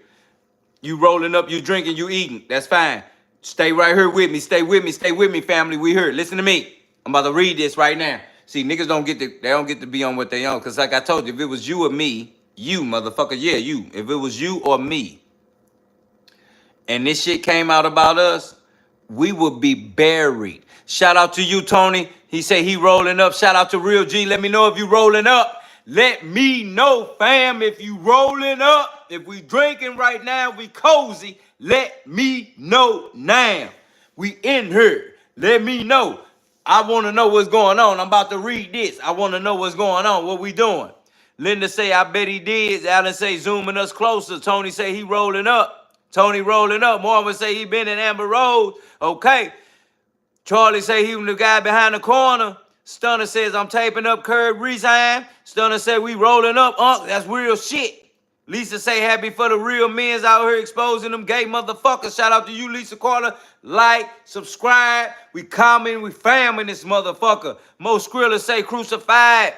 You rolling up, you drinking, you eating. That's fine. Stay right here with me. Stay with me. Stay with me, family. We here. Listen to me. I'm about to read this right now. See, niggas don't get to be on what they on. Cause like I told you, if it was you or me, you motherfucker, yeah, you. If it was you or me, and this shit came out about us, we would be buried. Shout out to you, Tony. He said he rolling up. Shout out to Real G. Let me know if you rolling up. Let me know, fam, if you rolling up. If we drinking right now, we cozy. Let me know now. We in here. Let me know. I want to know what's going on. I'm about to read this. I want to know what's going on. What we doing? Linda say, I bet he did. Alan say, zooming us closer. Tony say, he rolling up. Tony rolling up. Marvin say, he been in Amber Road. Okay. Charlie say, he was the guy behind the corner. Stunner says, I'm taping up Curb resign. Stunner say, we rolling up. That's real shit. Lisa say, happy for the real men's out here exposing them gay motherfuckers. Shout out to you, Lisa Carter. Like, subscribe. We comment, we famming this motherfucker. Mo Skrilla say, crucified.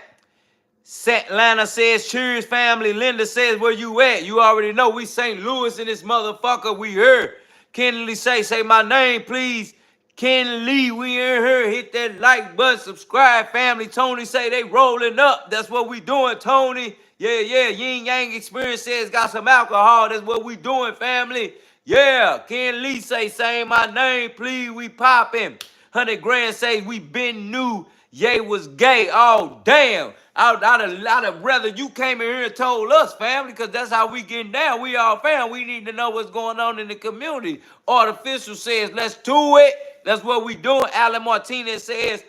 Satlana says, cheers, family. Linda says, where you at? You already know we St. Louis in this motherfucker. We here. Kennedy say my name, please. Ken Lee, we in here. Hit that like button, subscribe, family. Tony say they rolling up. That's what we doing, Tony. Yeah. Yin Yang Experience says got some alcohol. That's what we doing, family. Yeah. Ken Lee say my name, please. We popping. 100 Grand say we been new. Ye was gay. Oh, damn. I'd have rather you came in here and told us, family, because that's how we getting down. We all fam. We need to know what's going on in the community. Artificial says, let's do it. That's what we doing. Alan Martinez says,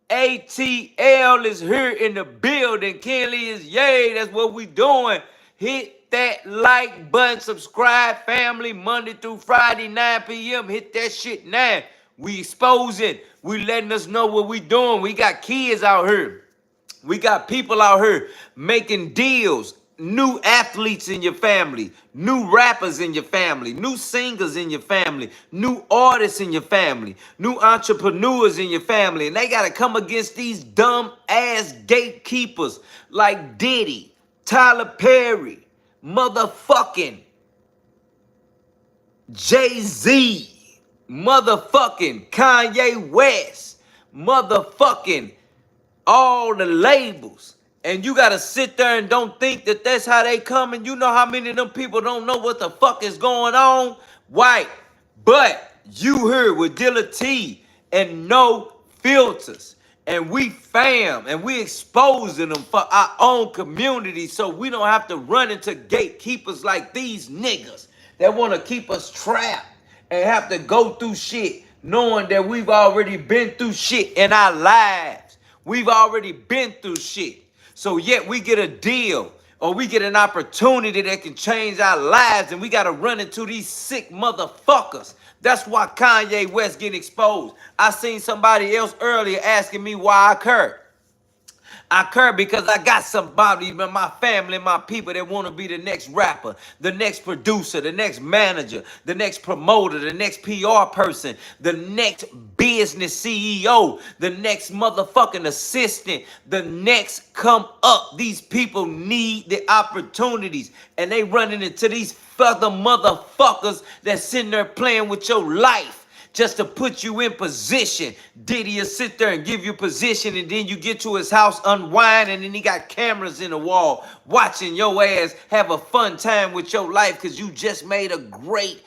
ATL is here in the building. Kenley is yay. That's what we doing. Hit that like button. Subscribe, family. Monday through Friday, 9 p.m. Hit that shit now. We exposing. We letting us know what we doing. We got kids out here. We got people out here making deals. New athletes in your family. New rappers in your family. New singers in your family. New artists in your family. New entrepreneurs in your family. And they got to come against these dumb ass gatekeepers like Diddy, Tyler Perry, motherfucking Jay-Z, motherfucking Kanye West, motherfucking all the labels. And you got to sit there and don't think that that's how they come. And you know how many of them people don't know what the fuck is going on? White. But you here with Dilla T and no filters. And we fam. And we exposing them for our own community. So we don't have to run into gatekeepers like these niggas that want to keep us trapped and have to go through shit knowing that we've already been through shit in our lives. We've already been through shit. So yet we get a deal or we get an opportunity that can change our lives and we got to run into these sick motherfuckers. That's why Kanye West getting exposed. I seen somebody else earlier asking me why I care. I care because I got somebody in my family, my people that want to be the next rapper, the next producer, the next manager, the next promoter, the next PR person, the next business CEO, the next motherfucking assistant, the next come up. These people need the opportunities and they running into these other motherfuckers that's sitting there playing with your life just to put you in position. Diddy will sit there and give you position and then you get to his house, unwind, and then he got cameras in the wall watching your ass have a fun time with your life because you just made a great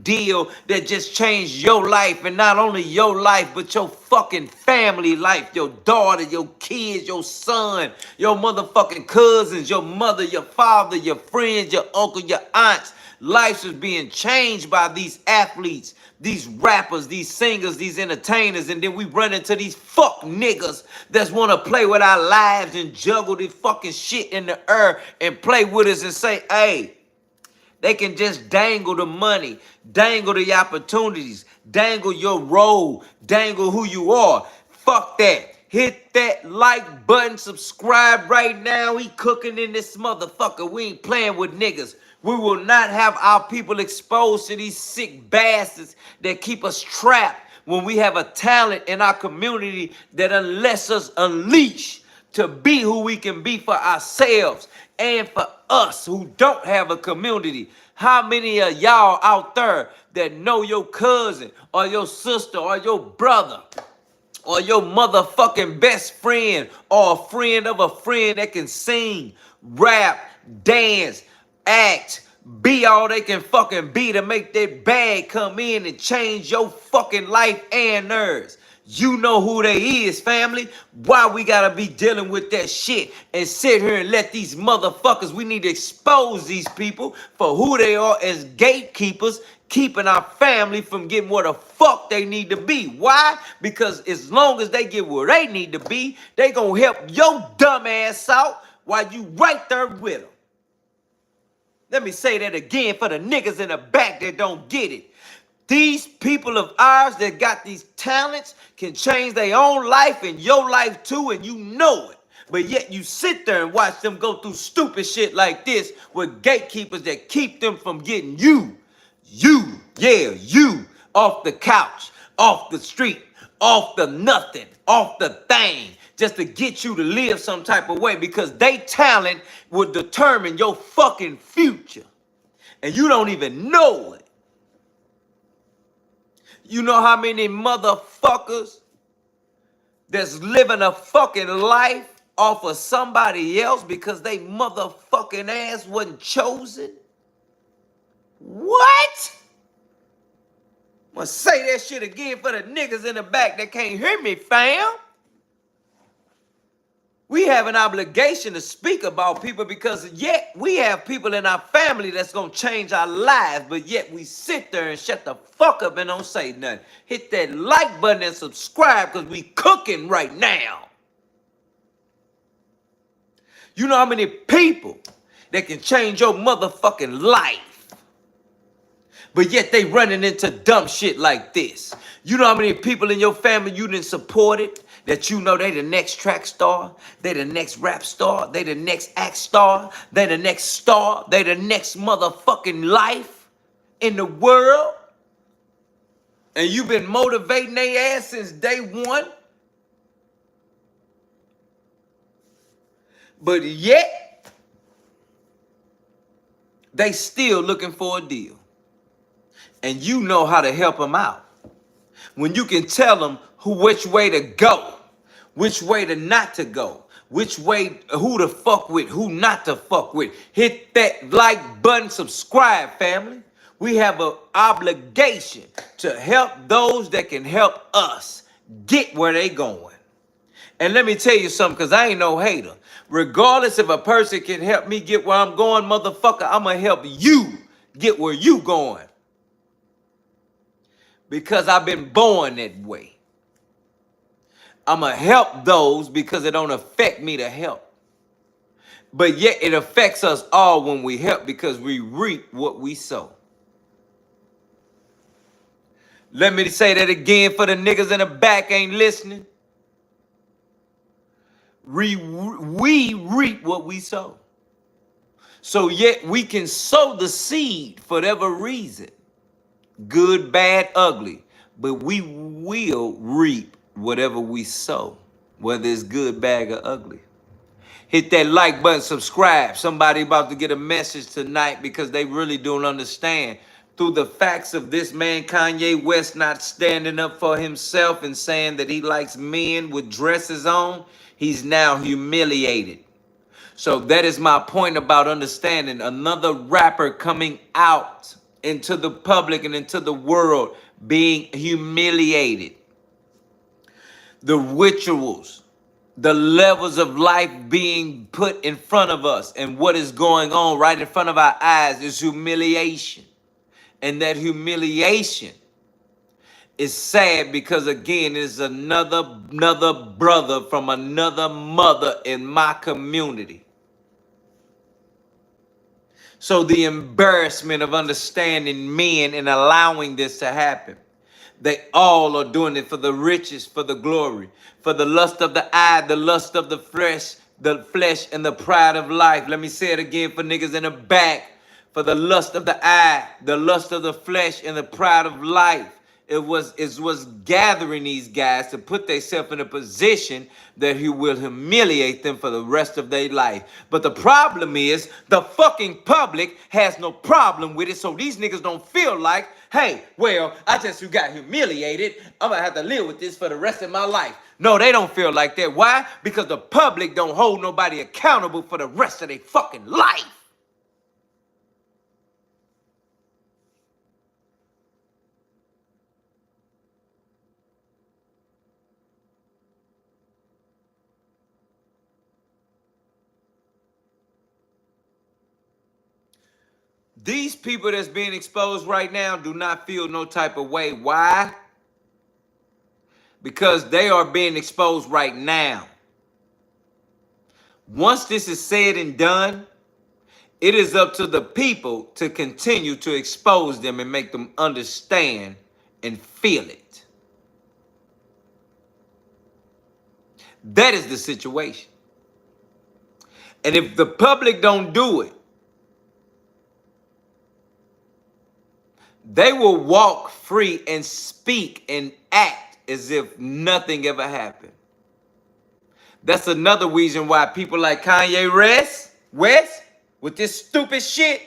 deal that just changed your life. And not only your life, but your fucking family life, your daughter, your kids, your son, your motherfucking cousins, your mother, your father, your friends, your uncle, your aunts. Lives is being changed by these athletes, these rappers, these singers, these entertainers, and then we run into these fuck niggas that want to play with our lives and juggle this fucking shit in the air and play with us and say, hey, they can just dangle the money, dangle the opportunities, dangle your role, dangle who you are. Fuck that. Hit that like button, subscribe right now. We cooking in this motherfucker. We ain't playing with niggas. We will not have our people exposed to these sick bastards that keep us trapped when we have a talent in our community that lets us unleash to be who we can be for ourselves and for us who don't have a community. How many of y'all out there that know your cousin or your sister or your brother or your motherfucking best friend or a friend of a friend that can sing, rap, dance, act, be all they can fucking be to make that bag come in and change your fucking life and theirs? You know who they is, family. Why we gotta be dealing with that shit and sit here and let these motherfuckers, we need to expose these people for who they are as gatekeepers, keeping our family from getting where the fuck they need to be. Why? Because as long as they get where they need to be, they gonna help your dumb ass out while you right there with them. Let me say that again for the niggas in the back that don't get it. These people of ours that got these talents can change their own life and your life too, and you know it. But yet you sit there and watch them go through stupid shit like this with gatekeepers that keep them from getting you, off the couch, off the street, off the nothing, off the thing, just to get you to live some type of way because they talent will determine your fucking future. And you don't even know it. You know how many motherfuckers that's living a fucking life off of somebody else because they motherfucking ass wasn't chosen? What? I'm gonna say that shit again for the niggas in the back that can't hear me, fam. We have an obligation to speak about people because yet we have people in our family that's going to change our lives, but yet we sit there and shut the fuck up and don't say nothing. Hit that like button and subscribe because we cooking right now. You know how many people that can change your motherfucking life, but yet they running into dumb shit like this. You know how many people in your family you didn't support it? That you know they the next track star, they the next rap star, they the next act star, they the next star, they the next motherfucking life in the world. And you've been motivating their ass since day one. But yet, they still looking for a deal. And you know how to help them out. When you can tell them which way to go, which way to not to go, which way, who to fuck with, who not to fuck with. Hit that like button, subscribe, family. We have an obligation to help those that can help us get where they going. And let me tell you something, because I ain't no hater. Regardless if a person can help me get where I'm going, motherfucker, I'm going to help you get where you going. Because I've been born that way. I'm going to help those because it don't affect me to help. But yet it affects us all when we help because we reap what we sow. Let me say that again for the niggas in the back ain't listening. We reap what we sow. So yet we can sow the seed for whatever reason. Good, bad, ugly. But we will reap whatever we sow. Whether it's good, bad, or ugly. Hit that like button, subscribe. Somebody about to get a message tonight because they really don't understand. Through the facts of this man, Kanye West, not standing up for himself and saying that he likes men with dresses on, he's now humiliated. So that is my point about understanding. Another rapper coming out into the public and into the world being humiliated. The rituals, the levels of life being put in front of us and what is going on right in front of our eyes is humiliation. And that humiliation is sad because, again, it's another brother from another mother in my community. So the embarrassment of understanding men and allowing this to happen. They all are doing it for the riches, for the glory, for the lust of the eye, the lust of the flesh, and the pride of life. Let me say it again for niggas in the back. For the lust of the eye, the lust of the flesh, and the pride of life. It was gathering these guys to put themselves in a position that he will humiliate them for the rest of their life. But the problem is the fucking public has no problem with it, so these niggas don't feel like, hey, well, I just got humiliated. I'm gonna have to live with this for the rest of my life. No, they don't feel like that. Why? Because the public don't hold nobody accountable for the rest of their fucking life. These people that's being exposed right now do not feel no type of way. Why? Because they are being exposed right now. Once this is said and done, it is up to the people to continue to expose them and make them understand and feel it. That is the situation. And if the public don't do it, they will walk free and speak and act as if nothing ever happened. That's another reason why people like Kanye West, with this stupid shit,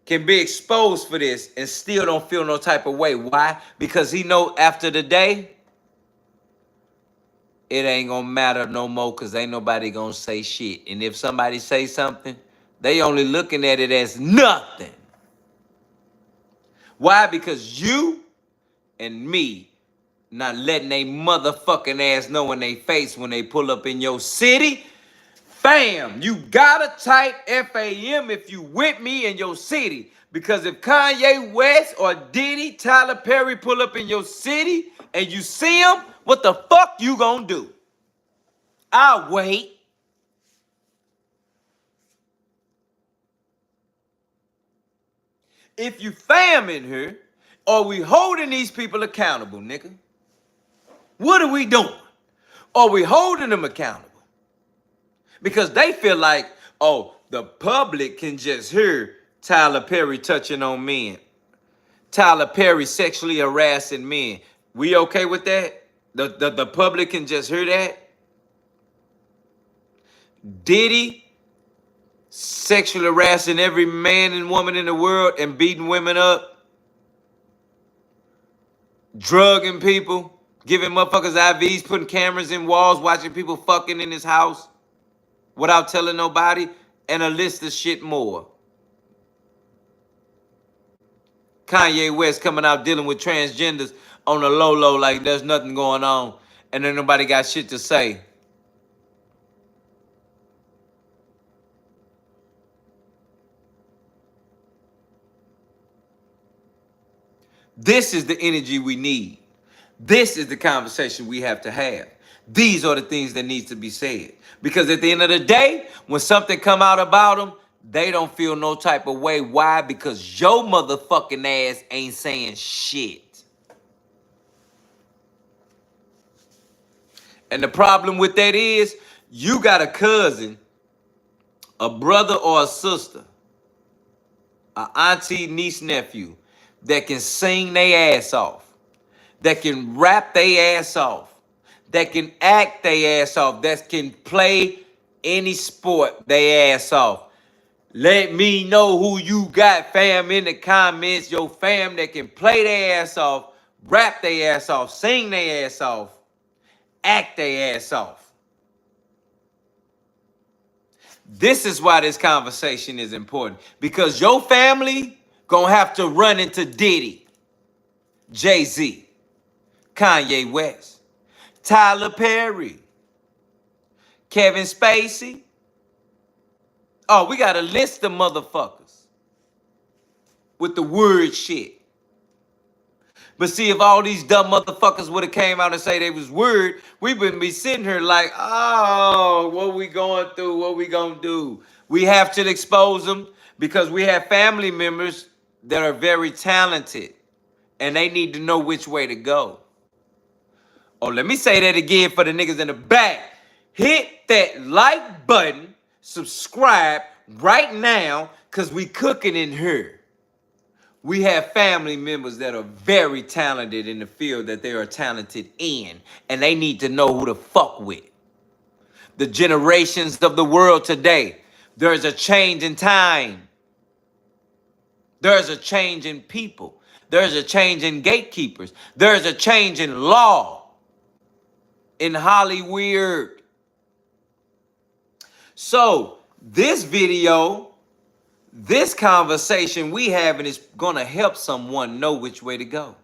can be exposed for this and still don't feel no type of way. Why? Because he know after the day, it ain't gonna matter no more because ain't nobody gonna say shit. And if somebody say something, they only looking at it as nothing. Why? Because you and me not letting they motherfucking ass know in they face when they pull up in your city. Fam, you gotta type FAM if you with me in your city. Because if Kanye West or Diddy, Tyler Perry pull up in your city and you see them, what the fuck you gonna do? I'll wait. If you fam in here, are we holding these people accountable, nigga? What are we doing? Are we holding them accountable? Because they feel like, oh, the public can just hear Tyler Perry touching on men. Tyler Perry sexually harassing men. We okay with that? The public can just hear that? Diddy sexually harassing every man and woman in the world and beating women up? Drugging people? Giving motherfuckers IVs, putting cameras in walls, watching people fucking in his house without telling nobody, and a list of shit more. Kanye West coming out dealing with transgenders on the low like there's nothing going on and then nobody got shit to say. This is the energy we need. This is the conversation we have to have. These are the things that needs to be said. Because at the end of the day, when something come out about them, they don't feel no type of way. Why? Because your motherfucking ass ain't saying shit. And the problem with that is, you got a cousin, a brother or a sister, an auntie, niece, nephew, that can sing their ass off, that can rap their ass off, that can act their ass off, that can play any sport their ass off. Let me know who you got, fam, in the comments. Your fam that can play their ass off, rap their ass off, sing their ass off, act their ass off. This is why this conversation is important. Because your family gonna have to run into Diddy, Jay-Z, Kanye West, Tyler Perry, Kevin Spacey. Oh, we got a list of motherfuckers with the word shit. But see, if all these dumb motherfuckers would have came out and say they was word, we wouldn't be sitting here like, oh, what we going through? What we gonna do? We have to expose them because we have family members that are very talented and they need to know which way to go. Oh, let me say that again for the niggas in the back. Hit that like button, subscribe right now, because we cooking in here. We have family members that are very talented in the field that they are talented in, and they need to know who to fuck with. The generations of the world today, there's a change in time. There's a change in people. There's a change in gatekeepers. There's a change in law in Hollywood. So this video, this conversation we having is gonna help someone know which way to go.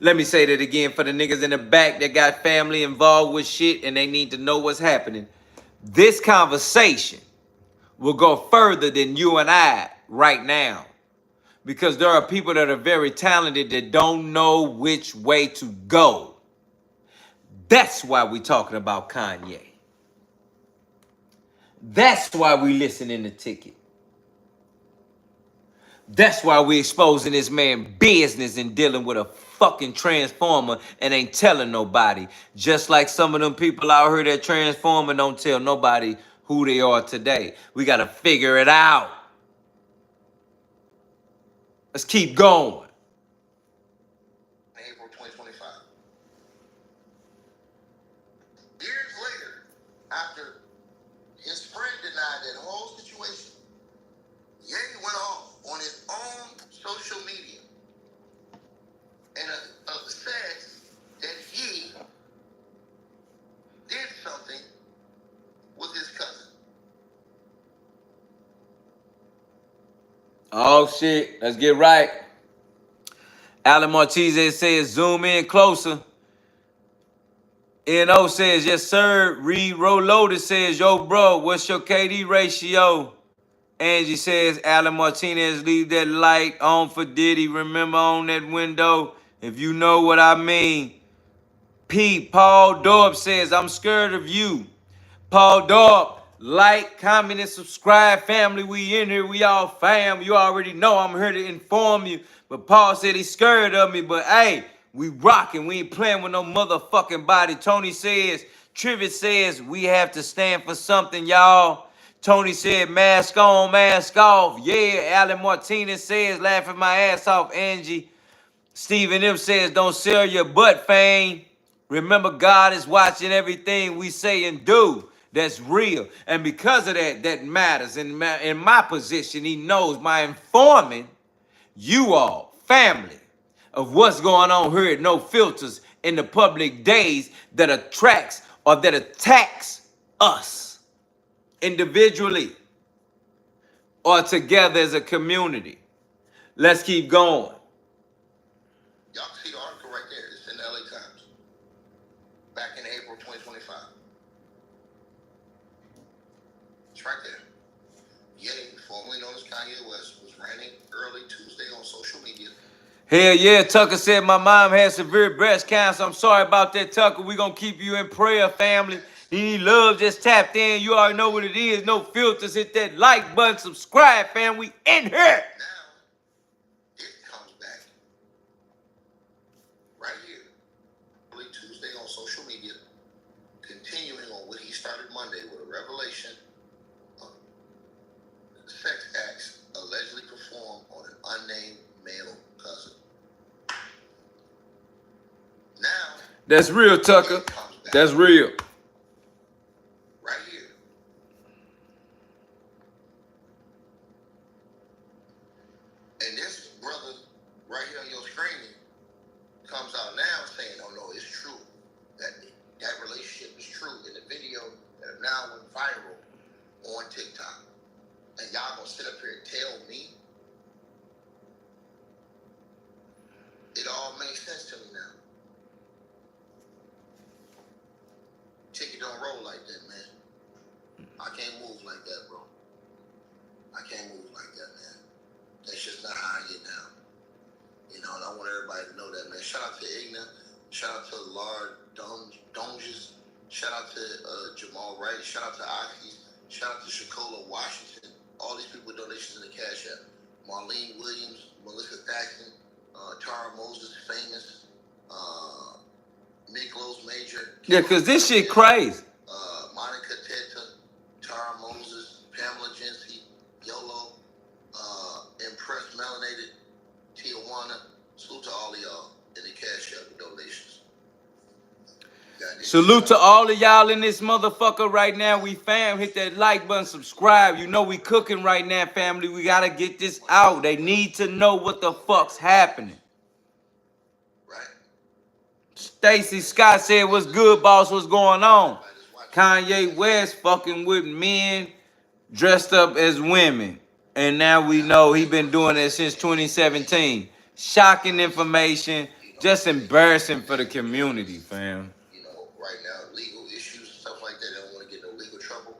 Let me say that again for the niggas in the back that got family involved with shit and they need to know what's happening. This conversation will go further than you and I right now. Because there are people that are very talented that don't know which way to go. That's why we're talking about Kanye. That's why we listening to Ticket. That's why we exposing this man business and dealing with a fucking transformer and ain't telling nobody. Just like some of them people out here that transform and don't tell nobody who they are today. We got to figure it out. Let's keep going. April 2025. Years later, after his friend denied that whole situation, Ye went off on his own social media and said that he did something with his cousin. Oh shit, let's get right. Alan Martinez says zoom in closer. NO says yes sir. Reed Roloaded says yo bro, what's your KD ratio? Angie says Alan Martinez leave that light on for Diddy. Remember on that window if you know what I mean. Pete Paul Dorp says I'm scared of you. Paul Dorp, like, comment, and subscribe, family. We in here. We all fam. You already know I'm here to inform you. But Paul said he's scared of me. But hey, we rocking. We ain't playing with no motherfucking body. Tony says, Trivet says we have to stand for something, y'all. Tony said, mask on, mask off. Yeah, Alan Martinez says, laughing my ass off, Angie. Stephen M says, don't sell your butt, fame. Remember, God is watching everything we say and do. That's real. And because of that, that matters. In my position, he knows my informing you all, family, of what's going on here at No Filters in the public days that attracts or that attacks us individually or together as a community. Let's keep going. Y'all can see the article right there. It's in the LA Times. Back in April 2025. It's right there. Ye, formerly known as Kanye West, was ranting early Tuesday on social media. Hell yeah, Tucker said my mom had severe breast cancer. I'm sorry about that, Tucker. We're going to keep you in prayer, family. You need love, just tapped in. You already know what it is. No filters. Hit that like button. Subscribe, fam. We in here. Now, it comes back right here. Early Tuesday on social media, continuing on what he started Monday with a revelation of sex acts allegedly performed on an unnamed male cousin. Now, That's real, Tucker. That's real. Right here. And this brother right here on your screen comes out now saying, oh no, it's true. That relationship is true in the video that have now went viral on TikTok. And y'all gonna sit up here and tell me? It all makes sense to me now. Ticket don't roll like that, man. I can't move like that, bro. I can't move like that, man. That's just not how I get down. You know, and I want everybody to know that, man. Shout out to Igna. Shout out to Lard Donges. Shout out to Jamal Wright. Shout out to Aki. Shout out to Shakola Washington. All these people with donations in the Cash App. Marlene Williams, Melissa Thaxton, Tara Moses, Famous, Miklos Major. Yeah, because this shit crazy. Monica Teta, Tara Moses, Pamela Jency, YOLO, Impressed Melanated, salute to all of y'all in the Cash App donations. Salute to all of y'all in this motherfucker right now. We fam, hit that like button, subscribe. You know we cooking right now, family. We gotta get this out. They need to know what the fuck's happening. Right. Stacy Scott said, "What's good, boss? What's going on?" Kanye West fucking with men dressed up as women. And now we know he been doing that since 2017. Shocking information. Just embarrassing for the community, fam. You know, right now, legal issues and stuff like that. They don't want to get no legal trouble.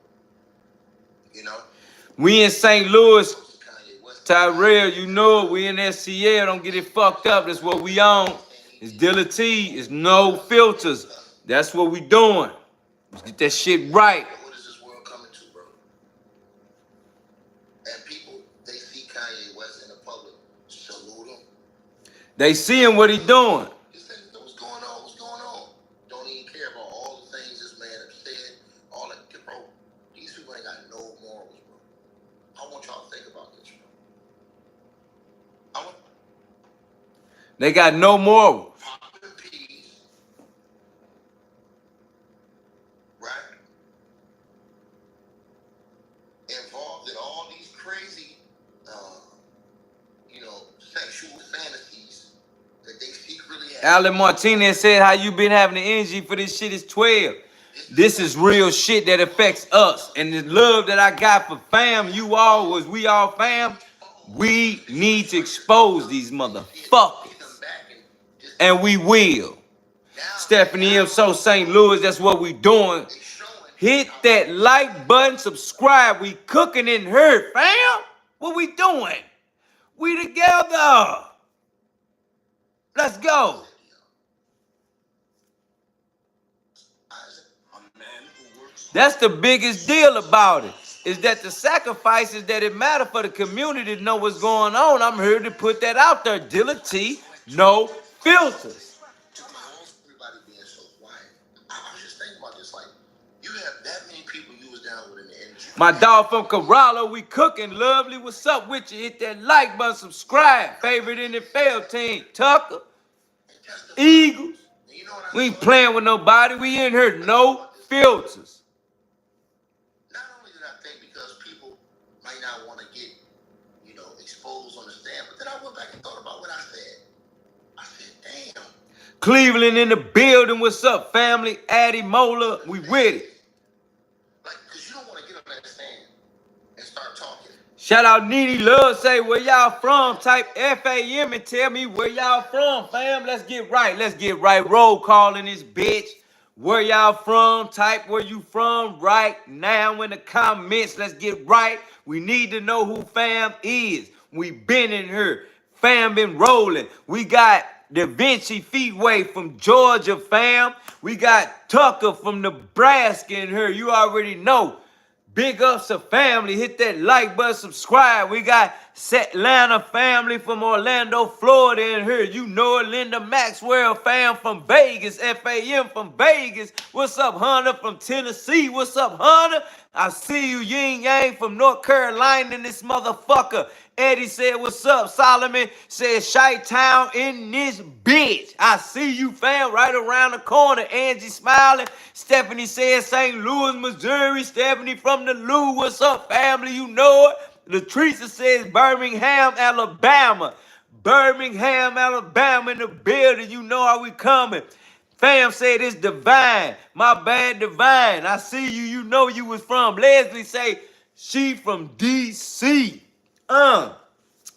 You know? We in St. Louis, Tyrell, you know it. We in SCL. Don't get it fucked up. That's what we on. It's Dilla T. It's no filters. That's what we doing. Let's get that shit right. What is this world coming to, bro? And people, they see Kanye West in the public, salute him. They seeing what he doing. What's going on? What's going on? Don't even care about all the things this man has said. All that, bro. These people ain't got no morals, bro. I want y'all to think about this, bro. They got no morals. Popping peas, right? Involved in all these crazy, sexual fantasies that they secretly have. Alan Martinez said, "How you been having the energy for this shit is 12. This is real shit that affects us. And the love that I got for fam, we all fam. We need to expose these motherfuckers. And we will." Stephanie M. So St. Louis, that's what we doing. Hit that like button, subscribe. We cooking in here, fam. What we doing? We together. Let's go. That's the biggest deal about it, is that the sacrifices that it matter for the community to know what's going on. I'm here to put that out there. Dilla T, no filters. Everybody being so quiet. I was just thinking about this, like, you have that many people you was down with in the industry. My dog from Corralo, we cooking. Lovely, what's up with you? Hit that like button, subscribe. Favorite NFL team, Tucker, Eagles. We ain't playing with nobody. We in here, no filters. Not only did I think because people might not want to get, exposed on the stand, but then I went back and thought about what I said. I said, damn. Cleveland in the building. What's up, family? Addie Mola, we with it. Like, because you don't want to get on that stand and start talking. Shout out Nene Love, say where y'all from. Type FAM and tell me where y'all from, fam. Let's get right. Let's get right. Roll call in this bitch. Where y'all from? Type where you from right now in the comments. Let's get right. We need to know who fam is. We been in here. Fam been rolling. We got Da Vinci Feetway from Georgia, fam. We got Tucker from Nebraska in here. You already know. Big ups to family. Hit that like button, subscribe. We got Atlanta family from Orlando, Florida in here. You know it. Linda Maxwell fam from Vegas. FAM from Vegas. What's up, Hunter from Tennessee? What's up, Hunter? I see you, Yin Yang from North Carolina in this motherfucker. Eddie said, what's up? Solomon said, Chi-Town in this bitch. I see you, fam, right around the corner. Angie smiling. Stephanie said, St. Louis, Missouri. Stephanie from the Lou. What's up, family? You know it. Latricia says, Birmingham, Alabama. Birmingham, Alabama in the building. You know how we coming. Fam said it's Divine. My bad, Divine. I see you. You know you was from. Leslie say she from D.C.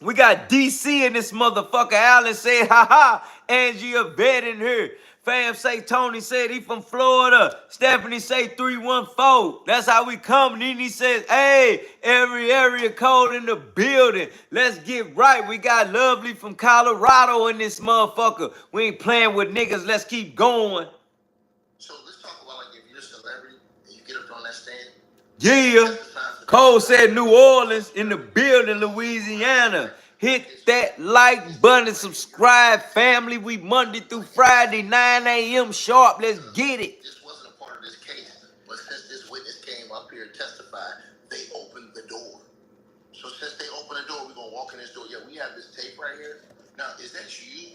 We got DC in this motherfucker. Alan said, haha, Angie a vet in here. Fam say Tony said he from Florida. Stephanie say 314. That's how we come. Nene says, hey, every area code in the building. Let's get right. We got Lovely from Colorado in this motherfucker. We ain't playing with niggas. Let's keep going. So let's talk about, like, if you're a celebrity and you get up on that stand. Yeah. Cole said New Orleans in the building, Louisiana. Hit that like button, subscribe, family. We Monday through Friday, 9 a.m. sharp. Let's get it. This wasn't a part of this case, but since this witness came up here and testified, they opened the door. So since they opened the door, we're going to walk in this door. Yeah, we have this tape right here. Now, is that you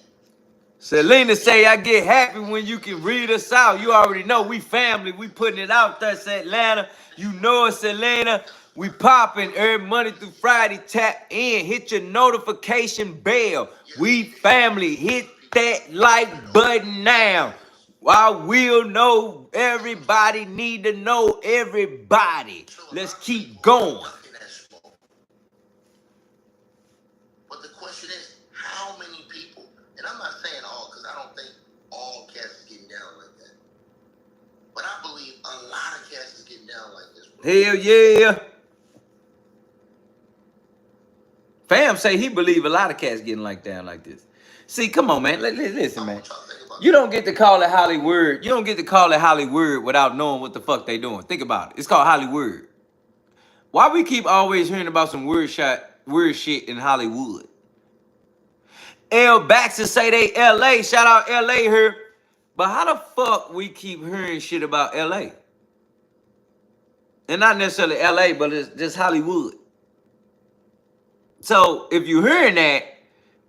Selena say, I get happy when you can read us out. You already know we family. We putting it out there, Atlanta. You know us, Selena. We popping every Monday through Friday. Tap in. Hit your notification bell. We family. Hit that like button now. I will know everybody need to know everybody. Let's keep going. But the question is, how many people, and I'm not saying all, because I don't think all cats is getting down like that. But I believe a lot of cats is getting down like this, bro. Hell yeah. Fam say he believe a lot of cats getting like down like this. See, come on, man. Listen, man. You don't get to call it Hollywood. You don't get to call it Hollywood without knowing what the fuck they doing. Think about it. It's called Hollywood. Why we keep always hearing about some weird shit in Hollywood? L. Baxter say they LA. Shout out LA here. But how the fuck we keep hearing shit about LA? And not necessarily LA, but it's just Hollywood. So if you're hearing that,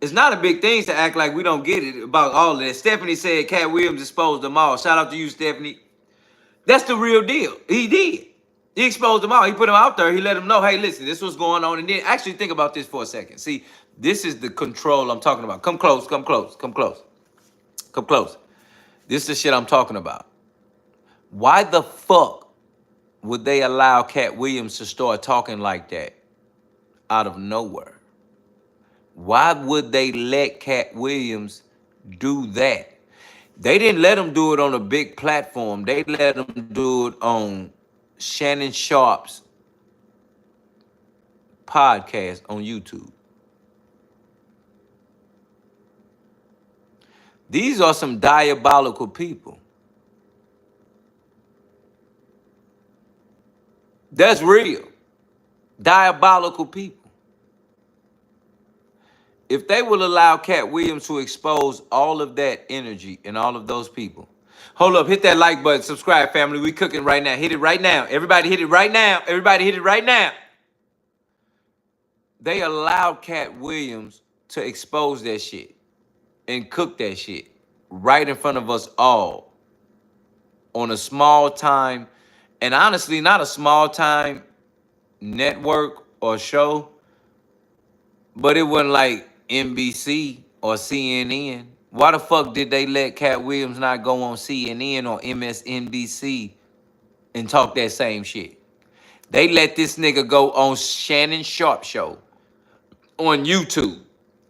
it's not a big thing to act like we don't get it about all of that. Stephanie said Cat Williams exposed them all. Shout out to you, Stephanie. That's the real deal. He did. He exposed them all. He put them out there. He let them know, hey, listen, this was going on. And then actually think about this for a second. See, this is the control I'm talking about. Come close, come close, come close. Come close. This is the shit I'm talking about. Why the fuck would they allow Cat Williams to start talking like that out of nowhere? Why would they let Cat Williams do that? They didn't let him do it on a big platform. They let him do it on Shannon Sharp's podcast on YouTube. These are some diabolical people. That's real. Diabolical people. If they will allow Cat Williams to expose all of that energy and all of those people. Hold up, hit that like button, subscribe, family. We cooking right now. Hit it right now. Everybody hit it right now. Everybody hit it right now. They allowed Cat Williams to expose that shit and cook that shit right in front of us all on a small time, and honestly, not a small time network or show, but it wasn't like NBC or CNN. Why the fuck did they let Cat Williams not go on CNN or MSNBC and talk that same shit? They let this nigga go on Shannon Sharp show on YouTube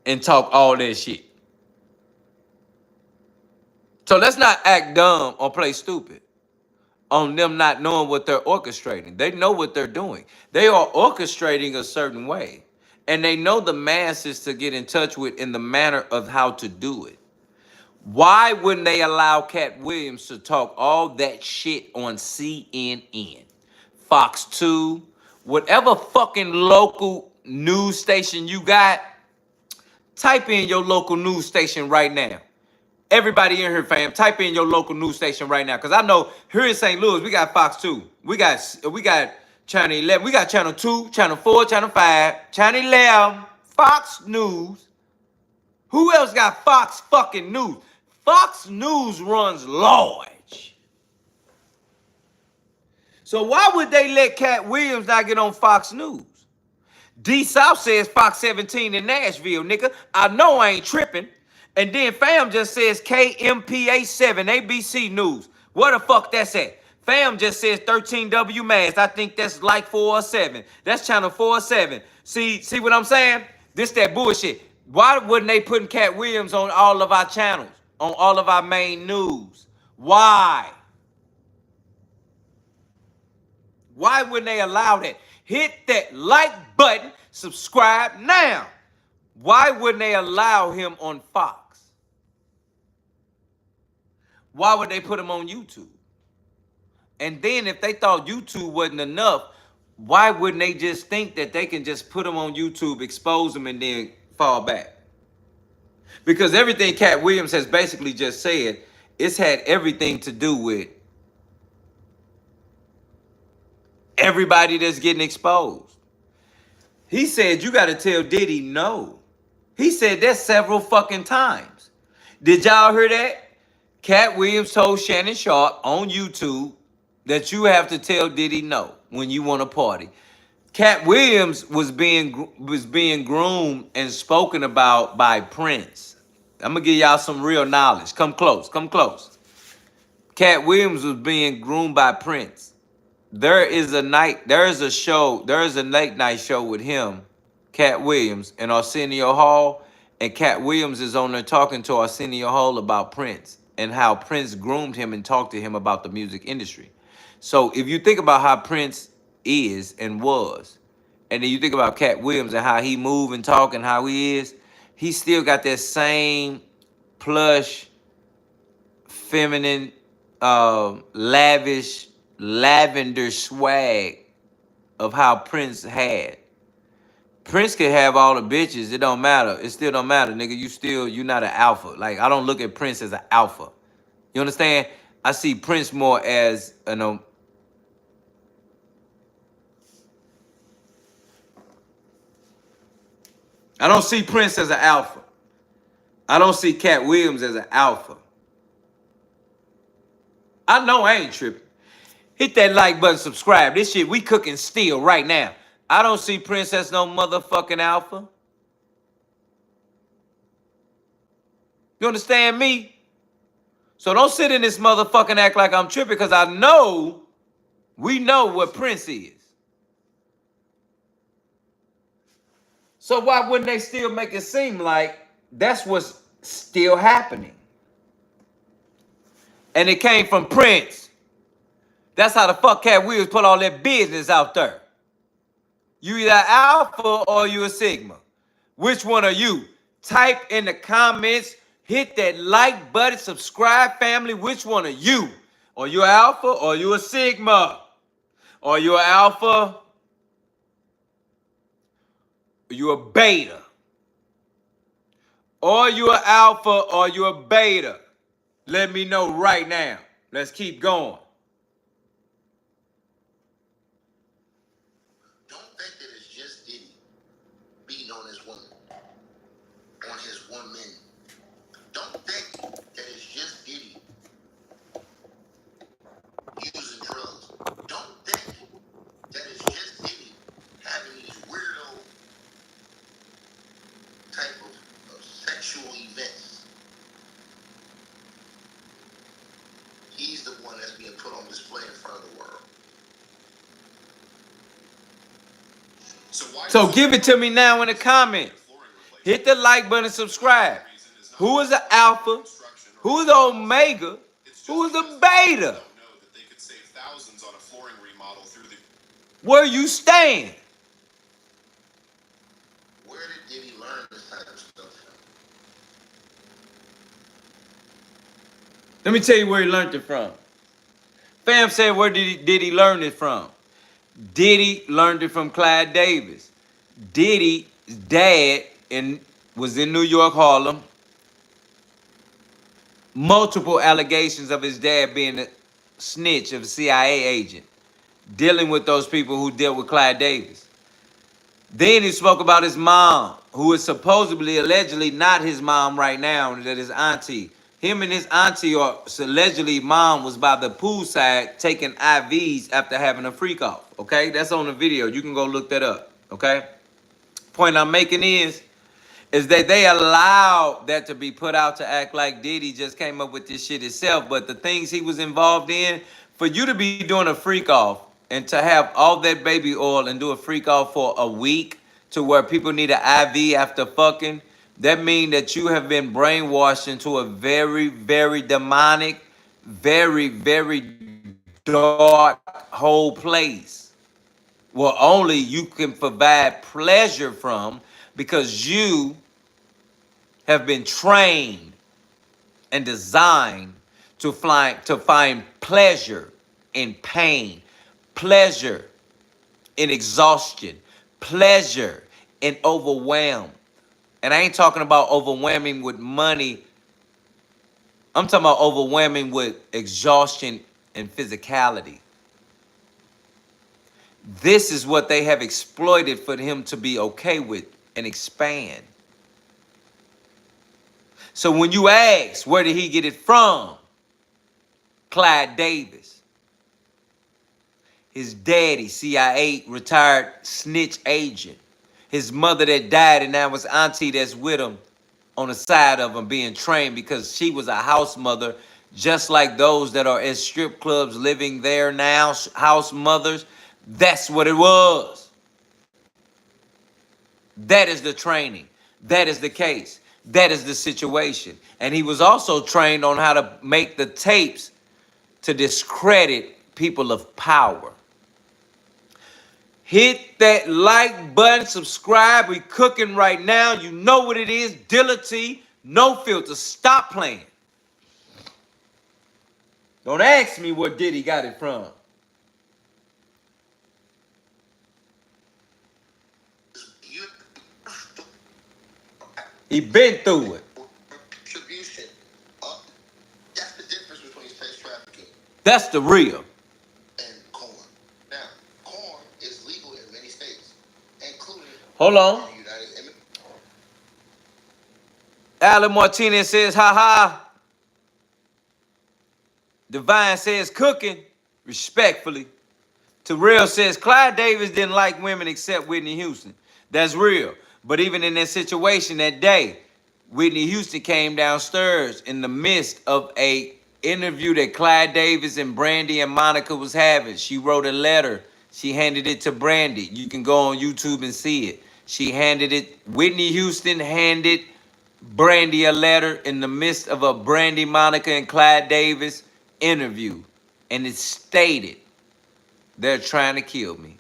and talk all that shit. So let's not act dumb or play stupid on them not knowing what they're orchestrating. They know what they're doing. They are orchestrating a certain way. And they know the masses to get in touch with in the manner of how to do it. Why wouldn't they allow Cat Williams to talk all that shit on CNN, Fox 2, whatever fucking local news station you got? Type in your local news station right now. Everybody in here, fam, type in your local news station right now. Because I know here in St. Louis, we got Fox 2. We got Channel 11. We got Channel 2, Channel 4, Channel 5, Channel 11, Fox News. Who else got Fox fucking News? Fox News runs large. So why would they let Cat Williams not get on Fox News? D South says Fox 17 in Nashville, nigga. I know I ain't tripping. And then Fam just says KMPA 7, ABC News. Where the fuck that's at? Fam just says 13W Mass. I think that's like 407. That's channel 407. See what I'm saying? This that bullshit. Why wouldn't they put Cat Williams on all of our channels, on all of our main news? Why? Why wouldn't they allow that? Hit that like button, subscribe now. Why wouldn't they allow him on Fox? Why would they put him on YouTube? And then if they thought YouTube wasn't enough, why wouldn't they just think that they can just put him on YouTube, expose him, and then fall back? Because everything Cat Williams has basically just said, it's had everything to do with everybody that's getting exposed. He said, you got to tell Diddy no. He said that several fucking times. Did y'all hear that? Cat Williams told Shannon Sharp on YouTube that you have to tell Diddy no when you want to party. Cat Williams was being groomed and spoken about by Prince. I'm gonna give y'all some real knowledge. Come close, come close. Cat Williams was being groomed by Prince. There is a late night show with him, Cat Williams, and Arsenio Hall, and Cat Williams is on there talking to Arsenio Hall about Prince and how Prince groomed him and talked to him about the music industry. So if you think about how Prince is and was, and then you think about Cat Williams and how he move and talk and how he is, he still got that same plush, feminine, lavish, lavender swag of how Prince had. Prince could have all the bitches. It don't matter. It still don't matter, nigga. You not an alpha. Like, I don't look at Prince as an alpha. You understand? I see Prince more as an I don't see Prince as an alpha. I don't see Cat Williams as an alpha. I know I ain't tripping. Hit that like button, subscribe. This shit, we cooking steel right now. I don't see Prince as no motherfucking alpha. You understand me? So don't sit in this motherfucking act like I'm tripping, because we know what Prince is. So why wouldn't they still make it seem like that's what's still happening? And it came from Prince. That's how the fuck Cat Williams put all that business out there. You either alpha or you a sigma. Which one are you? Type in the comments. Hit that like button. Subscribe, family. Which one are you? Are you alpha or you a sigma? Are you an alpha? Are you a beta? Or you an alpha or you a beta? Let me know right now. Let's keep going. Don't think that it's just Diddy beating on his woman, on his woman. Don't think that it's just Diddy using drugs. Don't think that it's just Diddy having these weirdo type of sexual events. He's the one that's being put on display in front of the world. So give it to me now in the comments. Hit the like button and subscribe. Who is the alpha? Who is the omega? Who is the beta? Where you stand? Where did Diddy learn this type of stuff from? Let me tell you where he learned it from. Fam said, where did he learn it from? Diddy learned it from Clyde Davis. Diddy's dad was in New York, Harlem. Multiple allegations of his dad being a snitch of a CIA agent, dealing with those people who dealt with Clyde Davis. Then he spoke about his mom, who is supposedly, allegedly not his mom right now, that his auntie. Him and his auntie, or allegedly mom, was by the poolside taking IVs after having a freak off. Okay, that's on the video. You can go look that up. Okay. Point I'm making is that they allowed that to be put out to act like Diddy just came up with this shit himself. But the things he was involved in, for you to be doing a freak off and to have all that baby oil and do a freak off for a week to where people need an IV after fucking, that means that you have been brainwashed into a very, very demonic, very, very dark whole place where only you can provide pleasure from, because you have been trained and designed to find pleasure in pain, pleasure in exhaustion, pleasure in overwhelm. And I ain't talking about overwhelming with money. I'm talking about overwhelming with exhaustion and physicality. This is what they have exploited for him to be okay with and expand. So when you ask, where did he get it from? Clyde Davis. His daddy, CIA retired snitch agent. His mother that died, and now his auntie that's with him on the side of him being trained because she was a house mother, just like those that are at strip clubs living there now, house mothers. That's what it was. That is the training. That is the case. That is the situation. And he was also trained on how to make the tapes to discredit people of power. Hit that like button, subscribe. We cooking right now. You know what it is. Dilla T, no filter. Stop playing. Don't ask me where Diddy got it from. He been through it. Distribution. That's the difference between sex trafficking. That's the real. And corn. Now, corn is legal in many states, including Hold on. the United States. Alan Martinez says, ha ha. Divine says, cooking. Respectfully. Terrell says, Clyde Davis didn't like women except Whitney Houston. That's real. But even in that situation that day, Whitney Houston came downstairs in the midst of a interview that Clyde Davis and Brandy and Monica was having. She wrote a letter. She handed it to Brandy. You can go on YouTube and see it. She handed it, Whitney Houston handed Brandy a letter in the midst of a Brandy, Monica, and Clyde Davis interview. And it stated, they're trying to kill me.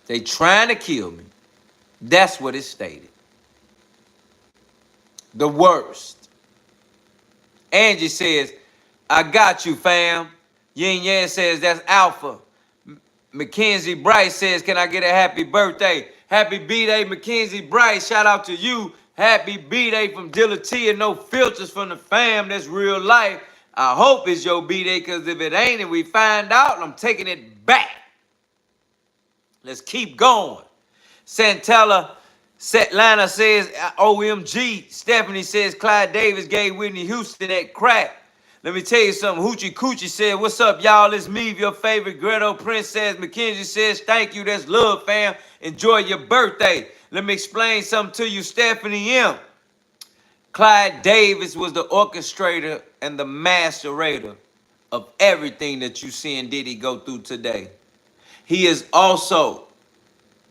They trying to kill me. That's what it stated. The worst. Angie says, I got you, fam. Yin Yang says, that's Alpha. Mackenzie Bryce says, can I get a happy birthday? Happy B-Day, Mackenzie Bryce. Shout out to you. Happy B-Day from Dilla T and no filters from the fam. That's real life. I hope it's your B-Day, because if it ain't and we find out, I'm taking it back. Let's keep going. Santella Setlana says, OMG. Stephanie says, Clyde Davis gave Whitney Houston that crack. Let me tell you something. Hoochie Coochie said, what's up, y'all? It's me, your favorite Greto Princess. Mackenzie says, thank you. That's love, fam. Enjoy your birthday. Let me explain something to you, Stephanie M. Clyde Davis was the orchestrator and the masterator of everything that you see and Diddy go through today. He is also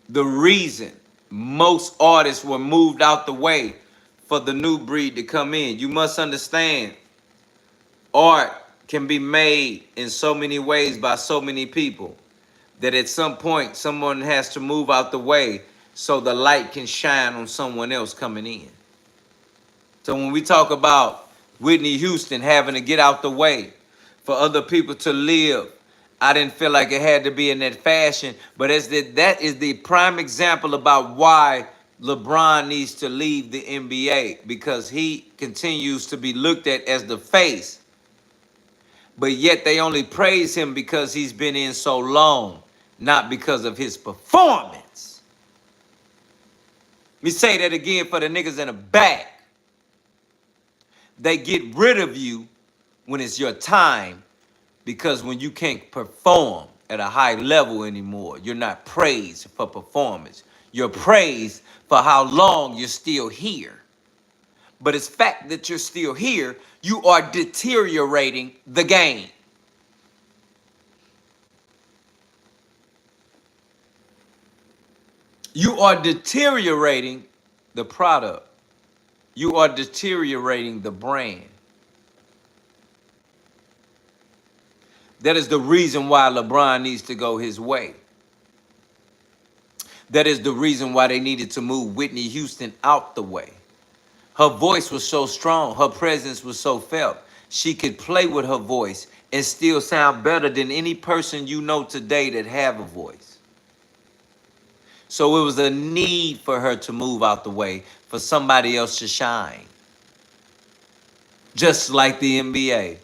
the reason most artists were moved out the way for the new breed to come in. You must understand, art can be made in so many ways by so many people that at some point someone has to move out the way so the light can shine on someone else coming in. So when we talk about Whitney Houston having to get out the way for other people to live, I didn't feel like it had to be in that fashion, but that is the prime example about why LeBron needs to leave the NBA, because he continues to be looked at as the face, but yet they only praise him because he's been in so long, not because of his performance. Let me say that again for the niggas in the back. They get rid of you when it's your time, because when you can't perform at a high level anymore, you're not praised for performance. You're praised for how long you're still here. But it's fact that you're still here, you are deteriorating the game. You are deteriorating the product. You are deteriorating the brand. That is the reason why LeBron needs to go his way. That is the reason why they needed to move Whitney Houston out the way. Her voice was so strong. Her presence was so felt. She could play with her voice and still sound better than any person you know today that have a voice. So it was a need for her to move out the way for somebody else to shine. Just like the NBA,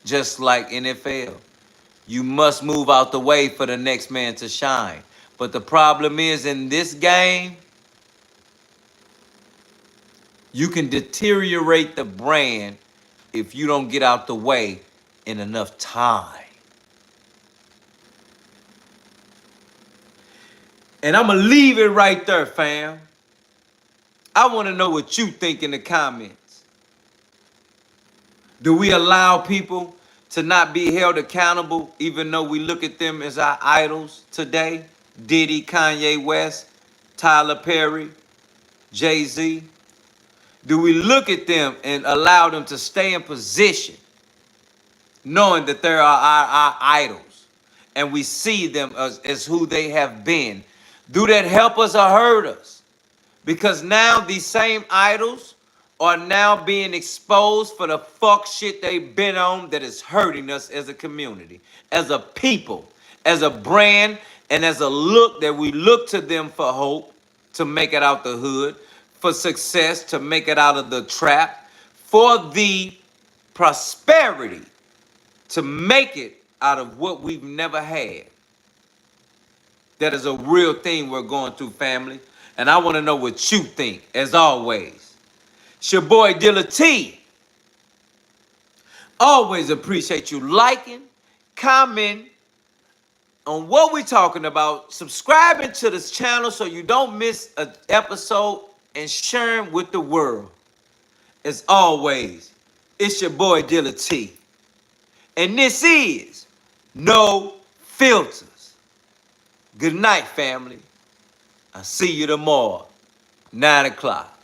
just like NFL. You must move out the way for the next man to shine. But the problem is, in this game, you can deteriorate the brand if you don't get out the way in enough time. And I'm going to leave it right there, fam. I want to know what you think in the comments. Do we allow people to not be held accountable even though we look at them as our idols today? Diddy, Kanye West, Tyler Perry, Jay-Z. Do we look at them and allow them to stay in position knowing that they are our idols and we see them as who they have been? Do that help us or hurt us? Because now these same idols are now being exposed for the fuck shit they've been on that is hurting us as a community, as a people, as a brand, and as a look that we look to them for hope to make it out the hood, for success to make it out of the trap, for the prosperity to make it out of what we've never had. That is a real thing we're going through, family. And I want to know what you think, as always. It's your boy Dilla T. Always appreciate you liking, commenting on what we're talking about, subscribing to this channel so you don't miss an episode, and sharing with the world. As always, it's your boy Dilla T. And this is No Filters. Good night, family. I'll see you tomorrow, 9 o'clock.